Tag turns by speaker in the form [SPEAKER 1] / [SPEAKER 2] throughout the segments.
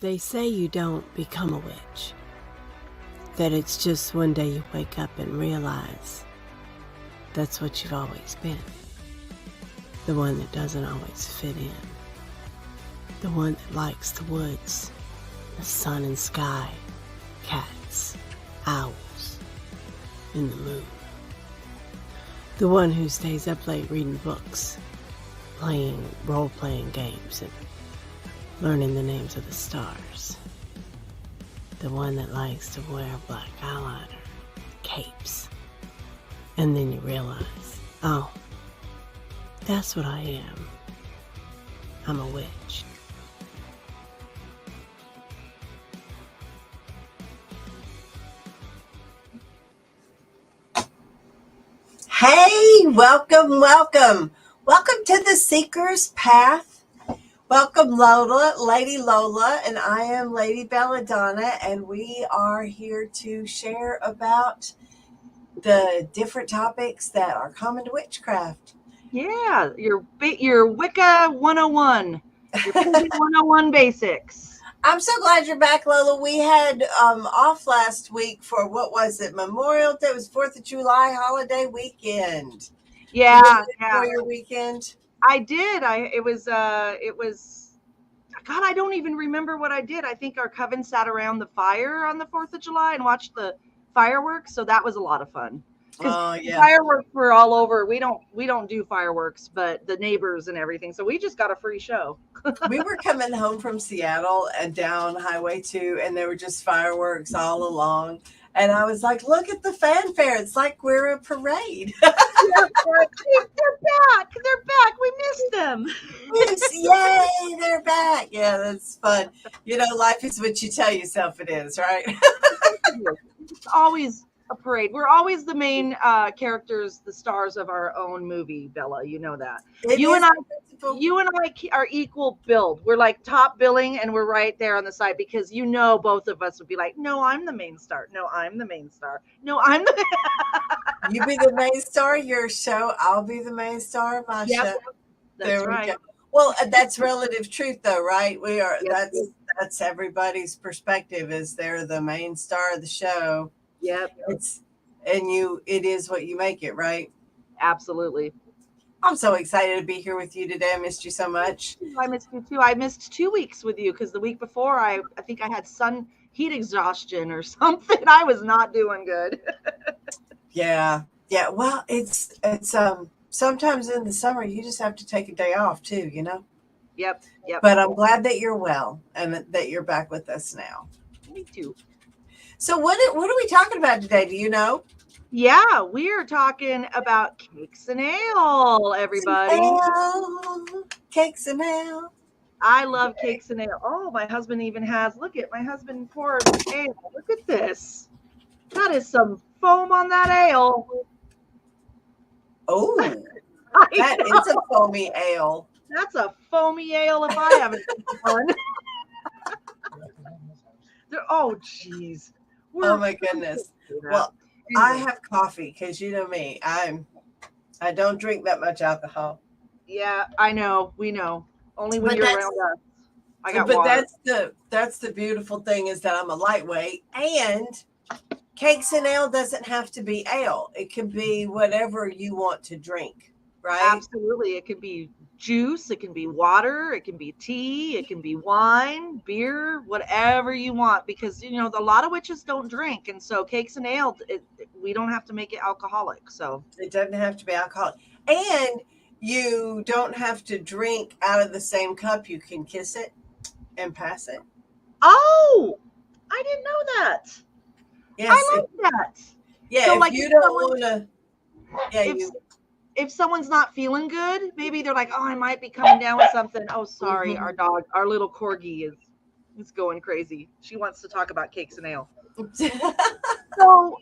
[SPEAKER 1] They say you don't become a witch. That it's just one day you wake up and realize that's what you've always been. The one that doesn't always fit in. The one that likes the woods, the sun and sky, cats, owls, and the moon. The one who stays up late reading books, playing role-playing games, and learning the names of the stars. The one that likes to wear black eyeliner, capes. And then you realize, oh, that's what I am. I'm a witch.
[SPEAKER 2] Hey, welcome, welcome. Welcome to the Seeker's Path. Welcome, Lola, Lady Lola, and I am Lady Belladonna, and we are here to share about the different topics that are common to witchcraft.
[SPEAKER 3] Yeah, your Wicca 101, your 101 basics.
[SPEAKER 2] I'm so glad you're back, Lola. We had off last week for, what was it, Memorial Day? It was 4th of July holiday weekend.
[SPEAKER 3] Yeah.
[SPEAKER 2] For your weekend?
[SPEAKER 3] I did. It was God, I don't even remember what I did. I think our coven sat around the fire on the 4th of July and watched the fireworks, so that was a lot of fun.
[SPEAKER 2] Oh, yeah.
[SPEAKER 3] Fireworks were all over. We don't do fireworks, but the neighbors and everything. So we just got a free show.
[SPEAKER 2] We were coming home from Seattle and down Highway 2, and there were just fireworks all along. And I was like, look at the fanfare. It's like we're a parade.
[SPEAKER 3] They're back. They're back. We missed them.
[SPEAKER 2] Yay, they're back. Yeah, that's fun. You know, life is what you tell yourself it is, right?
[SPEAKER 3] It's always a parade. We're always the main characters, the stars of our own movie, Bella. You know that. You and I are equal build. We're like top billing, and we're right there on the side because both of us would be like, "No, I'm the main star. No, I'm the main star. No, I'm the."
[SPEAKER 2] You be the main star of your show. I'll be the main star of my show.
[SPEAKER 3] That's right.
[SPEAKER 2] Go. Well, that's relative truth, though, right? We are.
[SPEAKER 3] Yep.
[SPEAKER 2] That's everybody's perspective. Is they're the main star of the show.
[SPEAKER 3] Yep.
[SPEAKER 2] It is what you make it, right?
[SPEAKER 3] Absolutely.
[SPEAKER 2] I'm so excited to be here with you today. I missed you so much.
[SPEAKER 3] I missed you too. I missed 2 weeks with you because the week before I think I had sun heat exhaustion or something. I was not doing good.
[SPEAKER 2] Yeah. Well, it's sometimes in the summer you just have to take a day off too, you know?
[SPEAKER 3] Yep.
[SPEAKER 2] But I'm glad that you're well and that you're back with us now.
[SPEAKER 3] Me too.
[SPEAKER 2] So what are we talking about today? Do you know?
[SPEAKER 3] Yeah, we are talking about cakes and ale, everybody.
[SPEAKER 2] Cakes and ale.
[SPEAKER 3] I love cakes and ale. Oh, my husband even has. Look at my husband poured ale. Look at this. That is some foam on that ale.
[SPEAKER 2] Oh, that is a foamy ale.
[SPEAKER 3] That's a foamy ale if I haven't seen one. Oh, jeez.
[SPEAKER 2] Oh my goodness. Well, I have coffee because you know me. I don't drink that much alcohol.
[SPEAKER 3] Yeah, I know. We know. Only when you're around us. I got
[SPEAKER 2] but
[SPEAKER 3] water.
[SPEAKER 2] that's the beautiful thing is that I'm a lightweight, and cakes and ale doesn't have to be ale. It can be whatever you want to drink, right?
[SPEAKER 3] Absolutely. It can be juice, it can be water, it can be tea, it can be wine, beer, whatever you want, because a lot of witches don't drink, and so cakes and ale, we don't have to make it alcoholic. So
[SPEAKER 2] it doesn't have to be alcoholic, and you don't have to drink out of the same cup. You can kiss it and pass it.
[SPEAKER 3] Oh, I didn't know that.
[SPEAKER 2] Yes,
[SPEAKER 3] I like that.
[SPEAKER 2] Yeah, so if you don't want to,
[SPEAKER 3] if someone's not feeling good, maybe they're like, oh, I might be coming down with something. Oh, sorry, Our dog, our little corgi is going crazy. She wants to talk about cakes and ale. So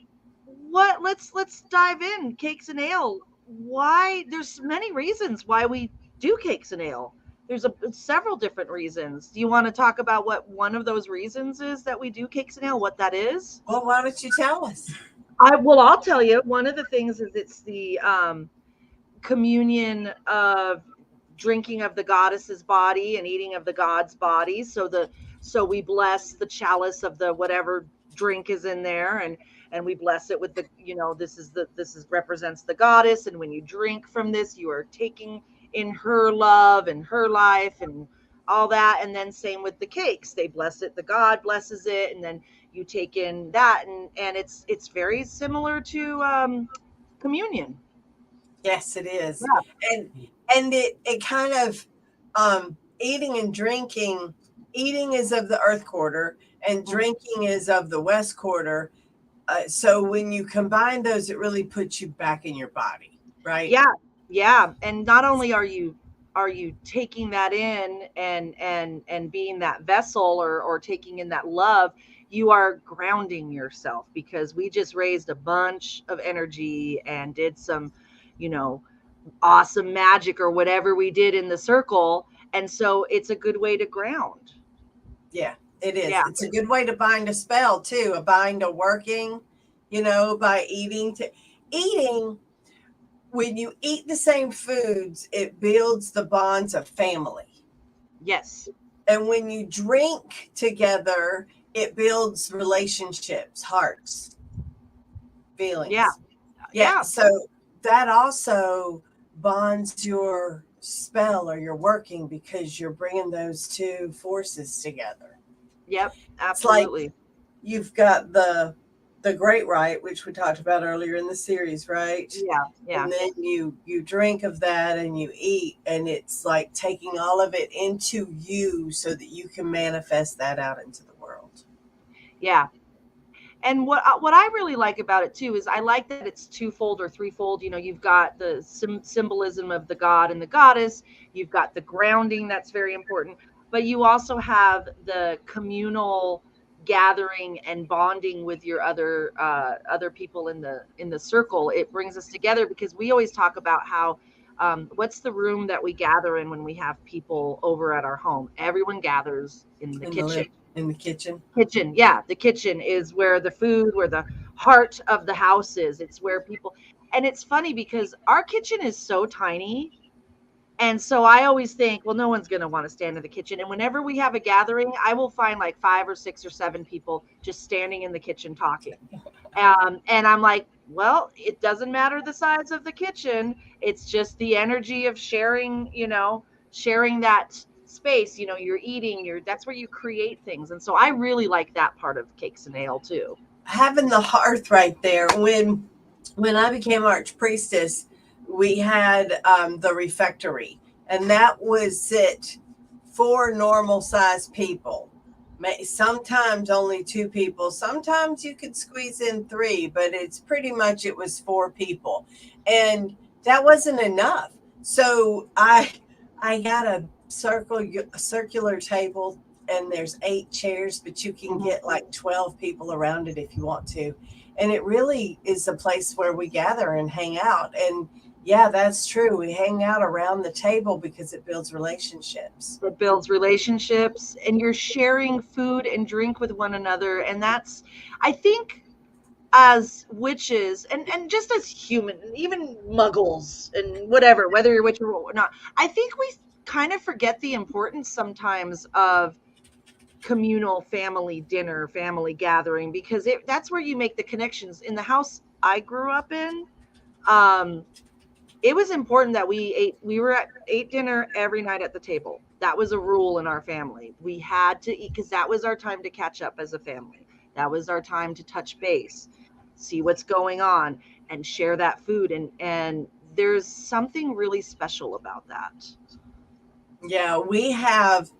[SPEAKER 3] let's dive in. Cakes and ale. Why? There's many reasons why we do cakes and ale. There's several different reasons. Do you want to talk about what one of those reasons is that we do cakes and ale, what that is?
[SPEAKER 2] Well, why don't you tell us?
[SPEAKER 3] I'll tell you. One of the things is it's the communion of drinking of the goddess's body and eating of the god's body. So So we bless the chalice of the whatever drink is in there, and we bless it with the, this is represents the goddess, and when you drink from this, you are taking in her love and her life and all that. And then same with the cakes, they bless it, the god blesses it, and then you take in that, and it's very similar to communion.
[SPEAKER 2] Yes, it is.
[SPEAKER 3] Yeah.
[SPEAKER 2] And it kind of eating and drinking. Eating is of the earth quarter, and drinking is of the west quarter. So when you combine those, it really puts you back in your body, right?
[SPEAKER 3] Yeah. And not only are you taking that in and being that vessel, or taking in that love, you are grounding yourself, because we just raised a bunch of energy and did some, awesome magic or whatever we did in the circle. And so it's a good way to ground.
[SPEAKER 2] Yeah, it is.
[SPEAKER 3] Yeah.
[SPEAKER 2] It's a good way to bind a spell too, a bind a working, by eating. Eating, when you eat the same foods, it builds the bonds of family.
[SPEAKER 3] Yes.
[SPEAKER 2] And when you drink together, it builds relationships, hearts, feelings.
[SPEAKER 3] Yeah.
[SPEAKER 2] So that also bonds your spell or your working, because you're bringing those two forces together.
[SPEAKER 3] Yep.
[SPEAKER 2] It's like
[SPEAKER 3] Absolutely.
[SPEAKER 2] you've got the great rite, which we talked about earlier in the series, right?
[SPEAKER 3] Yeah.
[SPEAKER 2] And then you drink of that and you eat, and it's like taking all of it into you so that you can manifest that out into the world.
[SPEAKER 3] Yeah. And what I really like about it too is I like that it's twofold or threefold. You've got the symbolism of the god and the goddess. You've got the grounding, that's very important. But you also have the communal gathering and bonding with your other people in the circle. It brings us together, because we always talk about how what's the room that we gather in when we have people over at our home? Everyone gathers in the kitchen.
[SPEAKER 2] In the kitchen.
[SPEAKER 3] Yeah, the kitchen is where the food, where the heart of the house is. It's where people, and it's funny because our kitchen is so tiny. And so I always think, well, no one's going to want to stand in the kitchen. And whenever we have a gathering, I will find like 5 or 6 or 7 people just standing in the kitchen talking. And I'm like, well, it doesn't matter the size of the kitchen. It's just the energy of sharing, sharing that space. You're eating, that's where you create things. And so I really like that part of Cakes and Ale too.
[SPEAKER 2] Having the hearth right there. When I became archpriestess, we had the refectory, and that was it for normal sized people. Sometimes only 2 people. Sometimes you could squeeze in 3, but it's pretty much, it was 4 people, and that wasn't enough. So I got a circular table, and there's 8 chairs, but you can get like 12 people around it if you want to. And it really is a place where we gather and hang out. And yeah, that's true. We hang out around the table because it builds relationships.
[SPEAKER 3] It builds relationships, and you're sharing food and drink with one another. And that's, I think, as witches and just as human, even muggles and whatever, whether you're witch or not, I think we kind of forget the importance sometimes of communal family dinner, family gathering, because that's where you make the connections. In the house I grew up in, it was important that we ate dinner every night at the table. That was a rule in our family. We had to eat, because that was our time to catch up as a family. That was our time to touch base, see what's going on, and share that food. And there's something really special about that.
[SPEAKER 2] Yeah, we have.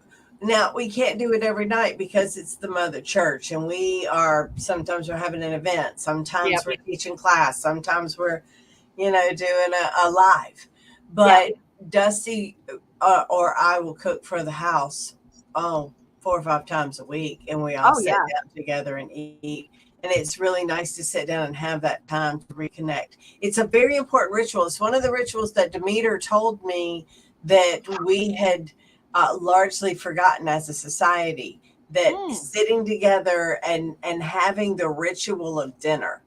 [SPEAKER 2] Now, we can't do it every night because it's the mother church, and sometimes we're having an event. Sometimes we're teaching class. Sometimes we're, doing a live. But Dusty or I will cook for the house 4 or 5 times a week, and we all sit down together and eat. And it's really nice to sit down and have that time to reconnect. It's a very important ritual. It's one of the rituals that Demeter told me that we had largely forgotten as a society, that sitting together and having the ritual of dinner,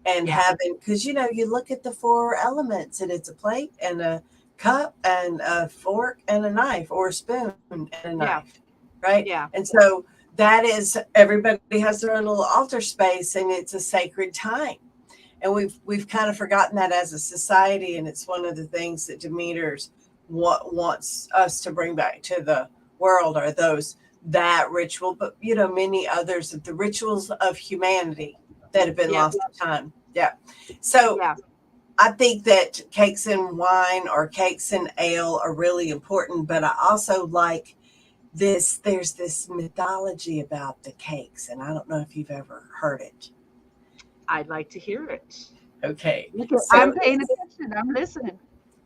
[SPEAKER 2] and having, because you look at the 4 elements, and it's a plate and a cup and a fork and a knife, or a spoon and a knife, right?
[SPEAKER 3] Yeah.
[SPEAKER 2] And so that is, everybody has their own little altar space, and it's a sacred time. And we've kind of forgotten that as a society, and it's one of the things that Demeter's wants us to bring back to the world, are that ritual, but many others of the rituals of humanity that have been lost to time. Yeah. So I think that cakes and wine or cakes and ale are really important, but I also like this. There's this mythology about the cakes, and I don't know if you've ever heard it.
[SPEAKER 3] I'd like to hear it.
[SPEAKER 2] Okay.
[SPEAKER 3] So I'm paying attention. I'm listening.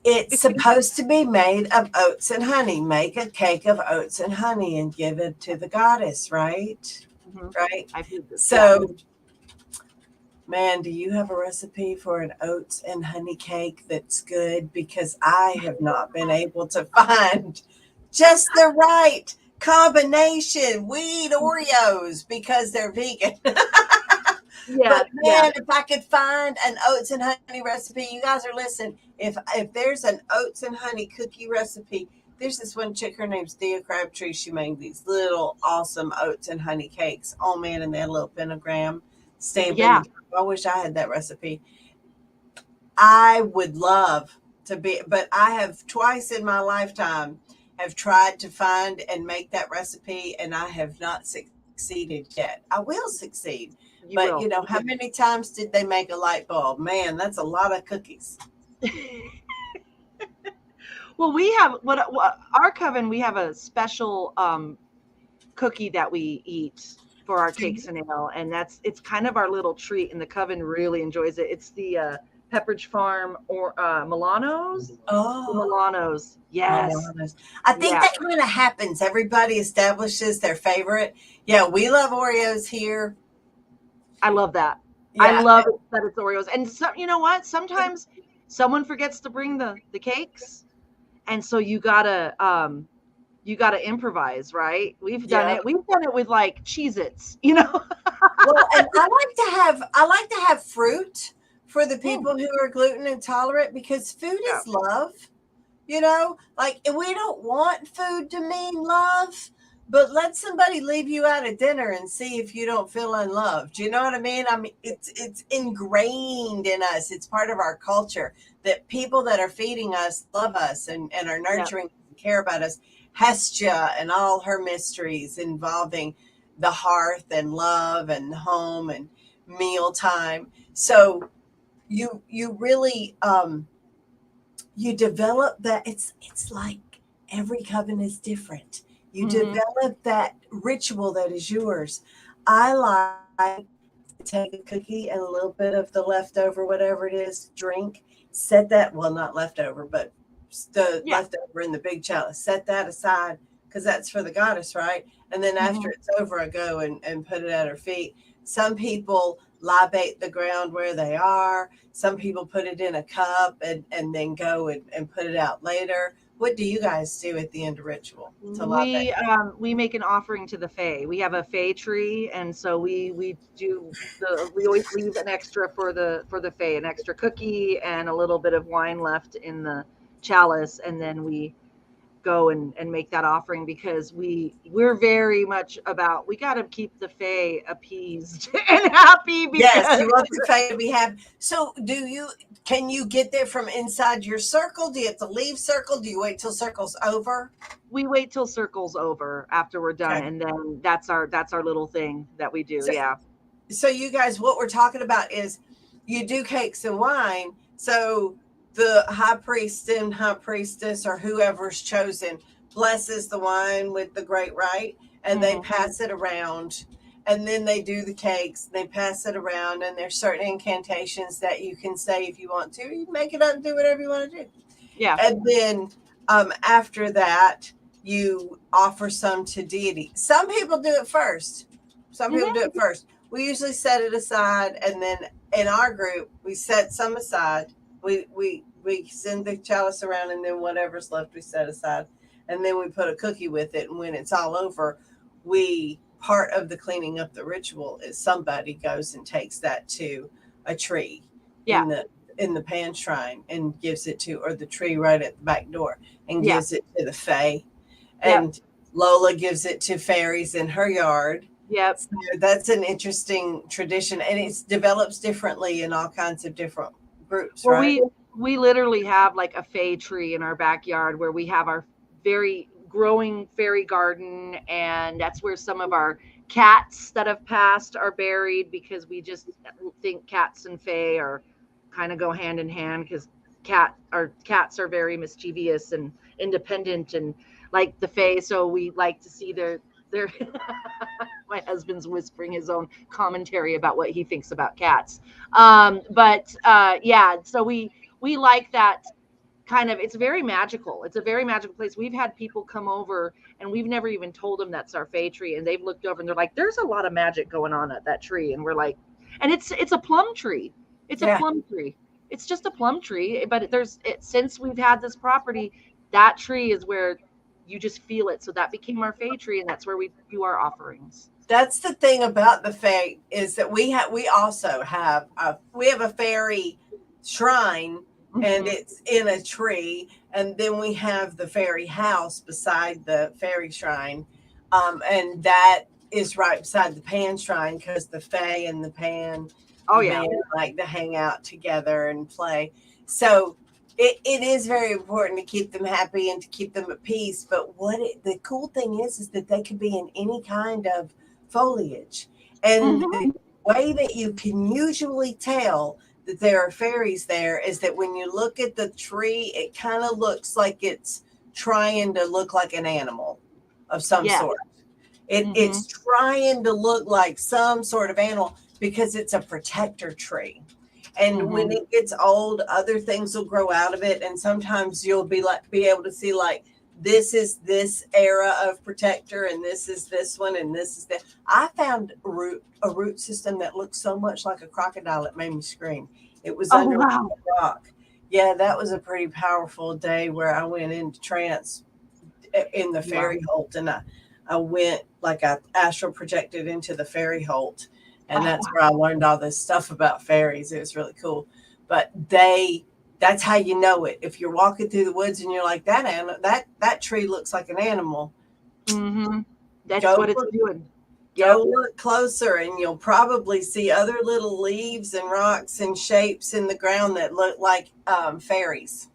[SPEAKER 2] It's supposed to be made of oats and honey. Make a cake of oats and honey and give it to the goddess, right? Mm-hmm. Right?
[SPEAKER 3] I've heard this.
[SPEAKER 2] So, man, do you have a recipe for an oats and honey cake that's good? Because I have not been able to find just the right combination. Weed Oreos, because they're vegan. But man, if I could find an oats and honey recipe, you guys are listening. If there's an oats and honey cookie recipe, there's this one chick, her name's Thea Crabtree. She made these little awesome oats and honey cakes. Oh man, and they had a little pentagram stamp. Yeah. I wish I had that recipe. I would love to be, but I have twice in my lifetime have tried to find and make that recipe, and I have not succeeded yet. I will succeed. But how many times did they make a light bulb? Man, that's a lot of cookies.
[SPEAKER 3] Well, we have our coven. We have a special cookie that we eat for our cakes and ale, and it's kind of our little treat. And the coven really enjoys it. It's the Pepperidge Farm or Milanos.
[SPEAKER 2] Oh,
[SPEAKER 3] the Milanos. Yes.
[SPEAKER 2] Milanos. I think that kind of happens. Everybody establishes their favorite. Yeah, we love Oreos here.
[SPEAKER 3] I love that. Yeah. I love it that it's Oreos. And so, you know what? Sometimes someone forgets to bring the cakes, and so you gotta improvise, right? We've done it. We've done it with like Cheez-Its, Well,
[SPEAKER 2] and I like to have fruit for the people who are gluten intolerant, because food is love. Like, we don't want food to mean love. But let somebody leave you out at dinner and see if you don't feel unloved. You know what I mean? I mean, it's ingrained in us. It's part of our culture that people that are feeding us love us and are nurturing and care about us. Hestia and all her mysteries involving the hearth and love and home and mealtime. So you really you develop that. It's like every coven is different. You develop that ritual that is yours. I like to take a cookie and a little bit of the leftover, whatever it is, drink, set that, well, not leftover, but the leftover in the big chalice, set that aside, because that's for the goddess, right? And then after it's over, I go and put it at her feet. Some people libate the ground where they are. Some people put it in a cup and then go and put it out later. What do you guys do at the end of ritual?
[SPEAKER 3] We make an offering to the Fae. We have a Fae tree, and so we always leave an extra for the Fae, an extra cookie and a little bit of wine left in the chalice, and then we go and make that offering, because we're very much about, we got to keep the Fae appeased and happy.
[SPEAKER 2] Yes, you want the Fae to be happy. So can you get there from inside your circle? Do you have to leave circle? Do you wait till circle's over?
[SPEAKER 3] We wait till circle's over after we're done, and then that's our little thing that we do.
[SPEAKER 2] So you guys, what we're talking about is you do cakes and wine. So the high priest and high priestess, or whoever's chosen, blesses the wine with the great rite, and they pass it around, and then they do the cakes, they pass it around, and there's certain incantations that you can say if you want to. You make it up and do whatever you want to do.
[SPEAKER 3] Yeah.
[SPEAKER 2] And then after that, you offer some to deity. Some people do it first. We usually set it aside, and then in our group, we set some aside. We send the chalice around, and then whatever's left we set aside, and then we put a cookie with it. And when it's all over, part of the cleaning up the ritual is somebody goes and takes that to a tree in the pan shrine and gives it to, or the tree right at the back door, and gives it to the Fae. And Lola gives it to fairies in her yard.
[SPEAKER 3] Yep.
[SPEAKER 2] So that's an interesting tradition, and it develops differently in all kinds of different groups,
[SPEAKER 3] Well,
[SPEAKER 2] right?
[SPEAKER 3] we literally have like a fae tree in our backyard where we have our very growing fairy garden, and that's where some of our cats that have passed are buried, because we just think cats and fae are kind of go hand in hand, because cats are very mischievous and independent and like the fae, so we like to see their my husband's whispering his own commentary about what he thinks about cats. But yeah, so we like that kind of, it's very magical. It's a very magical place. We've had people come over and we've never even told them that's our fae tree, and they've looked over and they're like, there's a lot of magic going on at that tree. And we're like, and it's a plum tree. It's a
[SPEAKER 2] Yeah.
[SPEAKER 3] plum tree. It's just a plum tree, but since we've had this property, that tree is where you just feel it. So that became our fae tree, and that's where we do our offerings.
[SPEAKER 2] That's the thing about the fae, is that we also have a fairy shrine, and it's in a tree, and then we have the fairy house beside the fairy shrine, and that is right beside the pan shrine, because the fae and the pan man like to hang out together and play. So it is very important to keep them happy and to keep them at peace. But the cool thing is that they could be in any kind of foliage. And the way that you can usually tell that there are fairies there is that when you look at the tree, it kind of looks like it's trying to look like an animal of some sort. It's trying to look like some sort of animal because it's a protector tree. And when it gets old, other things will grow out of it. And sometimes you'll be able to see like, this is this era of protector, and this is this one, and this is that. I found a root system that looked so much like a crocodile, it made me scream. It was under a rock. Yeah, that was a pretty powerful day where I went into trance in the fairy holt, and I went like I astral projected into the fairy holt, and that's where I learned all this stuff about fairies. It was really cool. But that's how you know it. If you're walking through the woods and you're like, that tree looks like an animal.
[SPEAKER 3] That's what it's doing.
[SPEAKER 2] Go look closer, and you'll probably see other little leaves and rocks and shapes in the ground that look like fairies.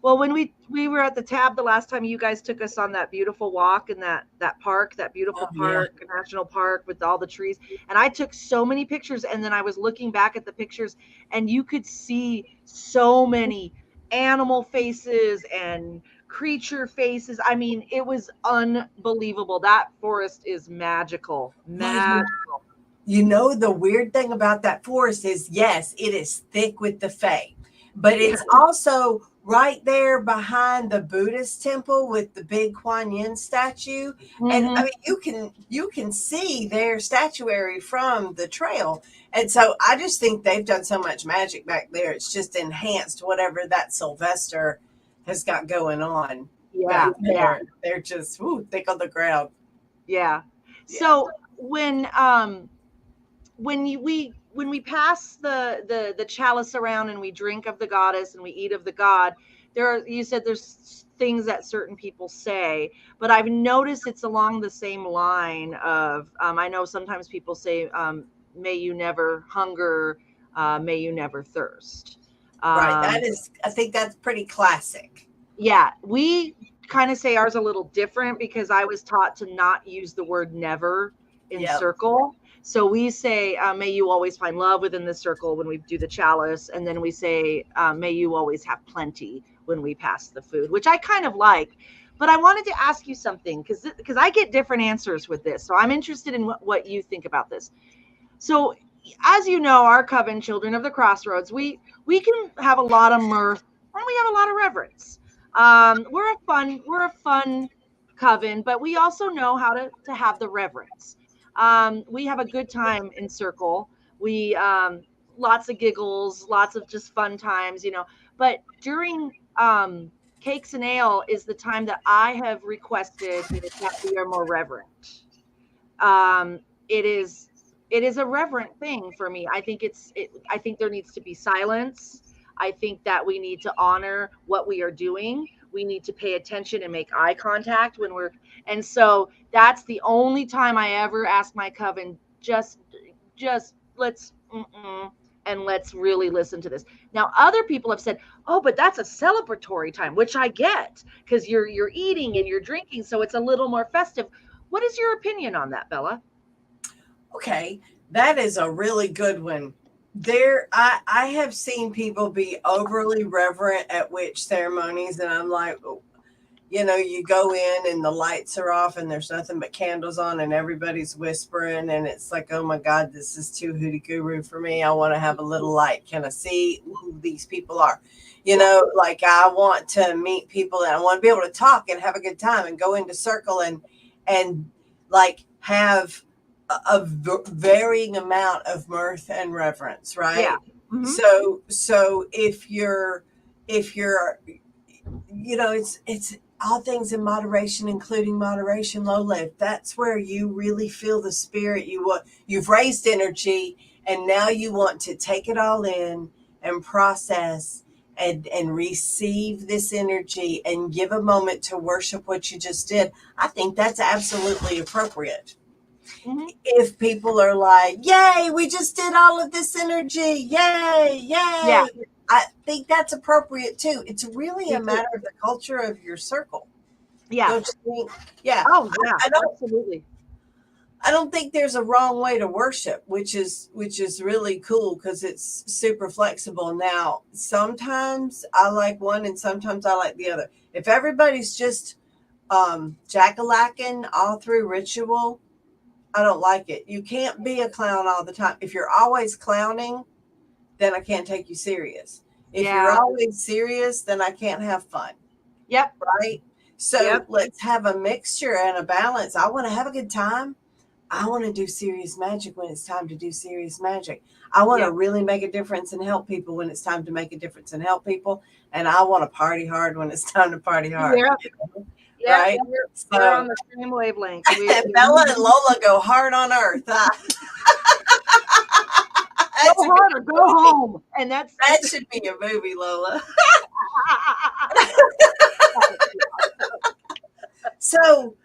[SPEAKER 3] Well, when we were at the Tab the last time, you guys took us on that beautiful walk in that park, that beautiful park, national park with all the trees. And I took so many pictures, and then I was looking back at the pictures, and you could see so many animal faces and creature faces. I mean, it was unbelievable. That forest is magical. Magical.
[SPEAKER 2] You know, the weird thing about that forest is, yes, it is thick with the fae, but it's also right there behind the Buddhist temple with the big Kuan Yin statue. And I mean, you can see their statuary from the trail. And so I just think they've done so much magic back there. It's just enhanced whatever that Sylvester has got going on.
[SPEAKER 3] Yeah.
[SPEAKER 2] They're just thick on the ground.
[SPEAKER 3] Yeah. So when we pass the chalice around and we drink of the goddess and we eat of the god, you said there's things that certain people say, but I've noticed it's along the same line of, I know sometimes people say, may you never hunger, may you never thirst.
[SPEAKER 2] Right. I think that's pretty classic.
[SPEAKER 3] Yeah. We kind of say ours a little different because I was taught to not use the word never in circle. So we say, may you always find love within the circle when we do the chalice. And then we say, may you always have plenty when we pass the food, which I kind of like. But I wanted to ask you something because I get different answers with this. So I'm interested in what you think about this. So as you know, our coven, Children of the Crossroads, we can have a lot of mirth and we have a lot of reverence. We're a fun coven, but we also know how to have the reverence. We have a good time in circle. We lots of giggles, lots of just fun times, but during Cakes and Ale is the time that I have requested that we are more reverent. It is a reverent thing for me. I think I think there needs to be silence. I think that we need to honor what we are doing. we need to pay attention and make eye contact when we're, and so that's the only time I ever ask my coven, just let's, and let's really listen to this. Now, other people have said, oh, but that's a celebratory time, which I get, because you're eating and you're drinking, so it's a little more festive. What is your opinion on that, Bella?
[SPEAKER 2] Okay, that is a really good one. I have seen people be overly reverent at witch ceremonies, and I'm like, you go in and the lights are off and there's nothing but candles on and everybody's whispering, and it's like, oh my God, this is too hooty guru for me. I want to have a little light. Can I see who these people are? Like I want to meet people and I want to be able to talk and have a good time and go into circle and like have a varying amount of mirth and reverence, right?
[SPEAKER 3] Yeah. Mm-hmm.
[SPEAKER 2] So if you're it's all things in moderation, including moderation, Lola. If that's where you really feel the spirit, you've raised energy, and now you want to take it all in and process and receive this energy and give a moment to worship what you just did. I think that's absolutely appropriate. Mm-hmm. If people are like, yay, we just did all of this energy, yay,
[SPEAKER 3] Yeah.
[SPEAKER 2] I think that's appropriate too. It's really a matter of the culture of your circle.
[SPEAKER 3] Yeah.
[SPEAKER 2] Don't you think? Yeah.
[SPEAKER 3] Oh, yeah, absolutely.
[SPEAKER 2] I don't think there's a wrong way to worship, which is really cool because it's super flexible. Now, sometimes I like one and sometimes I like the other. If everybody's just jack-a-lacking all through ritual, I don't like it. You can't be a clown all the time. If you're always clowning, then I can't take you serious. If you're always serious, then I can't have fun.
[SPEAKER 3] Yep.
[SPEAKER 2] Right? So let's have a mixture and a balance. I want to have a good time. I want to do serious magic when it's time to do serious magic. I want to really make a difference and help people when it's time to make a difference and help people. And I want to party hard when it's time to party hard.
[SPEAKER 3] Yeah.
[SPEAKER 2] Yeah, right?
[SPEAKER 3] We're on the same wavelength.
[SPEAKER 2] Bella and Lola go hard on earth.
[SPEAKER 3] Go hard or go home. And that
[SPEAKER 2] should be a movie, Lola. So,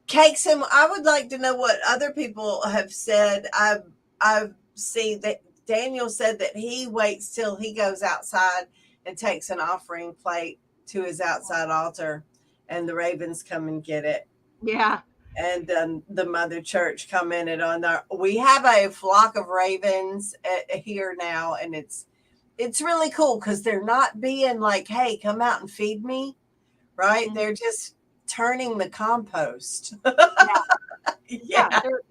[SPEAKER 2] cakes, and I would like to know what other people have said. I've seen that Daniel said that he waits till he goes outside and takes an offering plate to his outside altar, and the ravens come and get it.
[SPEAKER 3] Yeah.
[SPEAKER 2] And the mother church commented on that. We have a flock of ravens here now, and it's really cool because they're not being like, hey, come out and feed me, right? Mm-hmm. They're just turning the compost.
[SPEAKER 3] Yeah. They're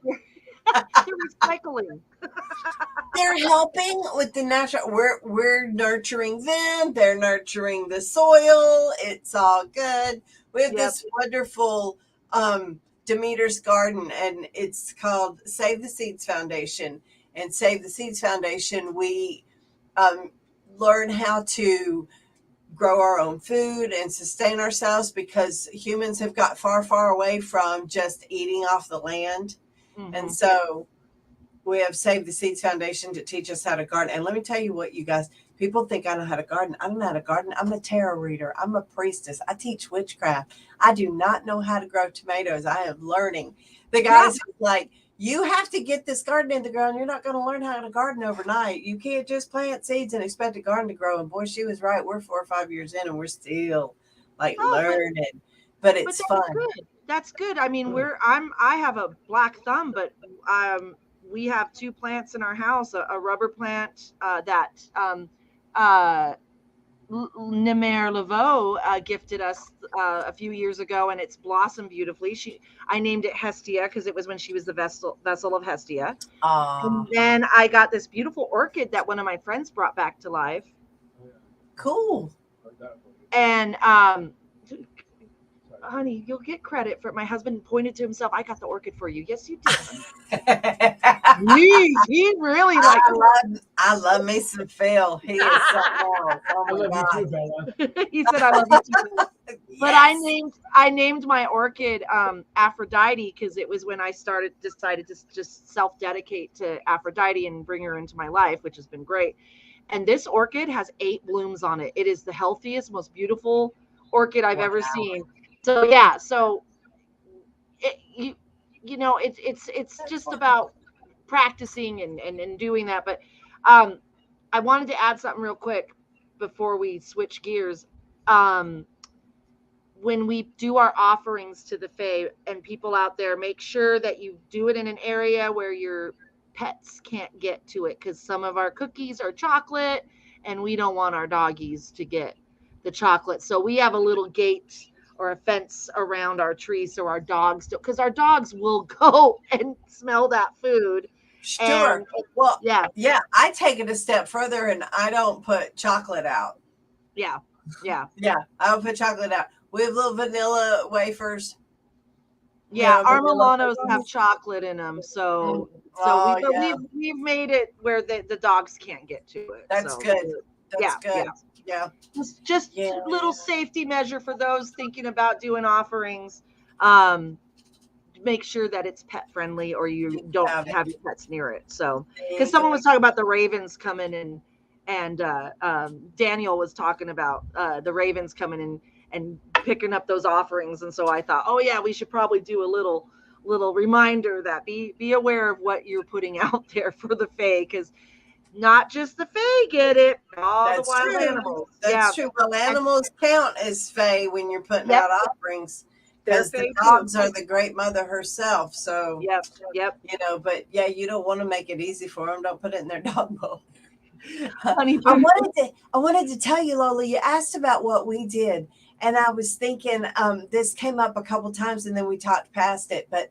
[SPEAKER 3] recycling.
[SPEAKER 2] They're helping with the natural. We're nurturing them. They're nurturing the soil. It's all good. We have this wonderful Demeter's Garden, and it's called Save the Seeds Foundation. And Save the Seeds Foundation, we learn how to grow our own food and sustain ourselves because humans have got far, far away from just eating off the land. Mm-hmm. And so we have Save the Seeds Foundation to teach us how to garden. And let me tell you what, you guys, people think I know how to garden. I don't know how to garden. I'm a tarot reader. I'm a priestess. I teach witchcraft. I do not know how to grow tomatoes. I am learning. The guys like, you have to get this garden in the ground. You're not going to learn how to garden overnight. You can't just plant seeds and expect a garden to grow. And boy, she was right. We're 4 or 5 years in and we're still learning. But it's fun.
[SPEAKER 3] Good. That's good. I mean, I have a black thumb, but we have 2 plants in our house, a rubber plant that LaVeau gifted us a few years ago, and it's blossomed beautifully. I named it Hestia because it was when she was the vessel of Hestia. And then I got this beautiful orchid that one of my friends brought back to life.
[SPEAKER 2] Cool.
[SPEAKER 3] And honey, you'll get credit for it. My husband pointed to himself. I got the orchid for you. Yes, you did. he really like.
[SPEAKER 2] I love me some Phil. He is something else. Oh,
[SPEAKER 4] I love you too, Bella.
[SPEAKER 3] He said, "I love you too." Yes. But I named my orchid Aphrodite because it was when I decided to just self-dedicate to Aphrodite and bring her into my life, which has been great. And this orchid has 8 blooms on it. It is the healthiest, most beautiful orchid I've ever seen. So yeah, so it's just about practicing and doing that. But I wanted to add something real quick before we switch gears. When we do our offerings to the Fae, and people out there, make sure that you do it in an area where your pets can't get to it, because some of our cookies are chocolate and we don't want our doggies to get the chocolate. So we have a little gate or a fence around our tree so our dogs don't, because our dogs will go and smell that food.
[SPEAKER 2] Sure.
[SPEAKER 3] And
[SPEAKER 2] Well,
[SPEAKER 3] yeah,
[SPEAKER 2] I take it a step further and I don't put chocolate out.
[SPEAKER 3] yeah.
[SPEAKER 2] Yeah, I don't put chocolate out. We have little vanilla wafers.
[SPEAKER 3] Yeah, our
[SPEAKER 2] vanilla
[SPEAKER 3] Milanos have
[SPEAKER 2] cookies.
[SPEAKER 3] chocolate in them, so
[SPEAKER 2] Oh, yeah.
[SPEAKER 3] we've made it where the dogs can't get to it.
[SPEAKER 2] That's
[SPEAKER 3] So,
[SPEAKER 2] good. That's
[SPEAKER 3] yeah,
[SPEAKER 2] good. Yeah.
[SPEAKER 3] just
[SPEAKER 2] Yeah.
[SPEAKER 3] little safety measure for those thinking about doing offerings. Make sure that it's pet friendly, or you don't have your pets near it. So, because someone was talking about the ravens coming and Daniel was talking about the ravens coming in and picking up those offerings, and so I thought, oh yeah, we should probably do a little reminder that be aware of what you're putting out there for the Fae, because not just the Fae get it, all
[SPEAKER 2] That's
[SPEAKER 3] the wild
[SPEAKER 2] true.
[SPEAKER 3] animals.
[SPEAKER 2] That's true. Well, animals count as Fae when you're putting out offerings, because the dogs are the great mother herself. So,
[SPEAKER 3] yep.
[SPEAKER 2] But yeah, you don't want to make it easy for them. Don't put it in their dog bowl.
[SPEAKER 3] Honey,
[SPEAKER 2] I wanted to tell you, Lola, you asked about what we did. And I was thinking, this came up a couple times and then we talked past it. But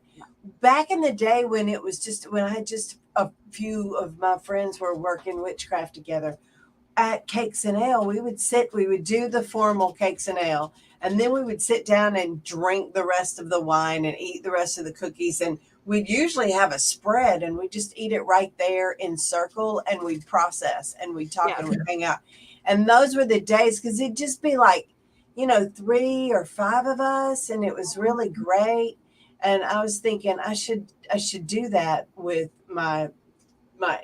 [SPEAKER 2] back in the day when I had just a few of my friends were working witchcraft together at Cakes and Ale, we would do the formal Cakes and Ale. And then we would sit down and drink the rest of the wine and eat the rest of the cookies. And we'd usually have a spread and we'd just eat it right there in circle, and we'd process and we'd talk and we'd hang out. And those were the days, because it'd just be like, 3 or 5 of us, and it was really great. And I was thinking I should do that with my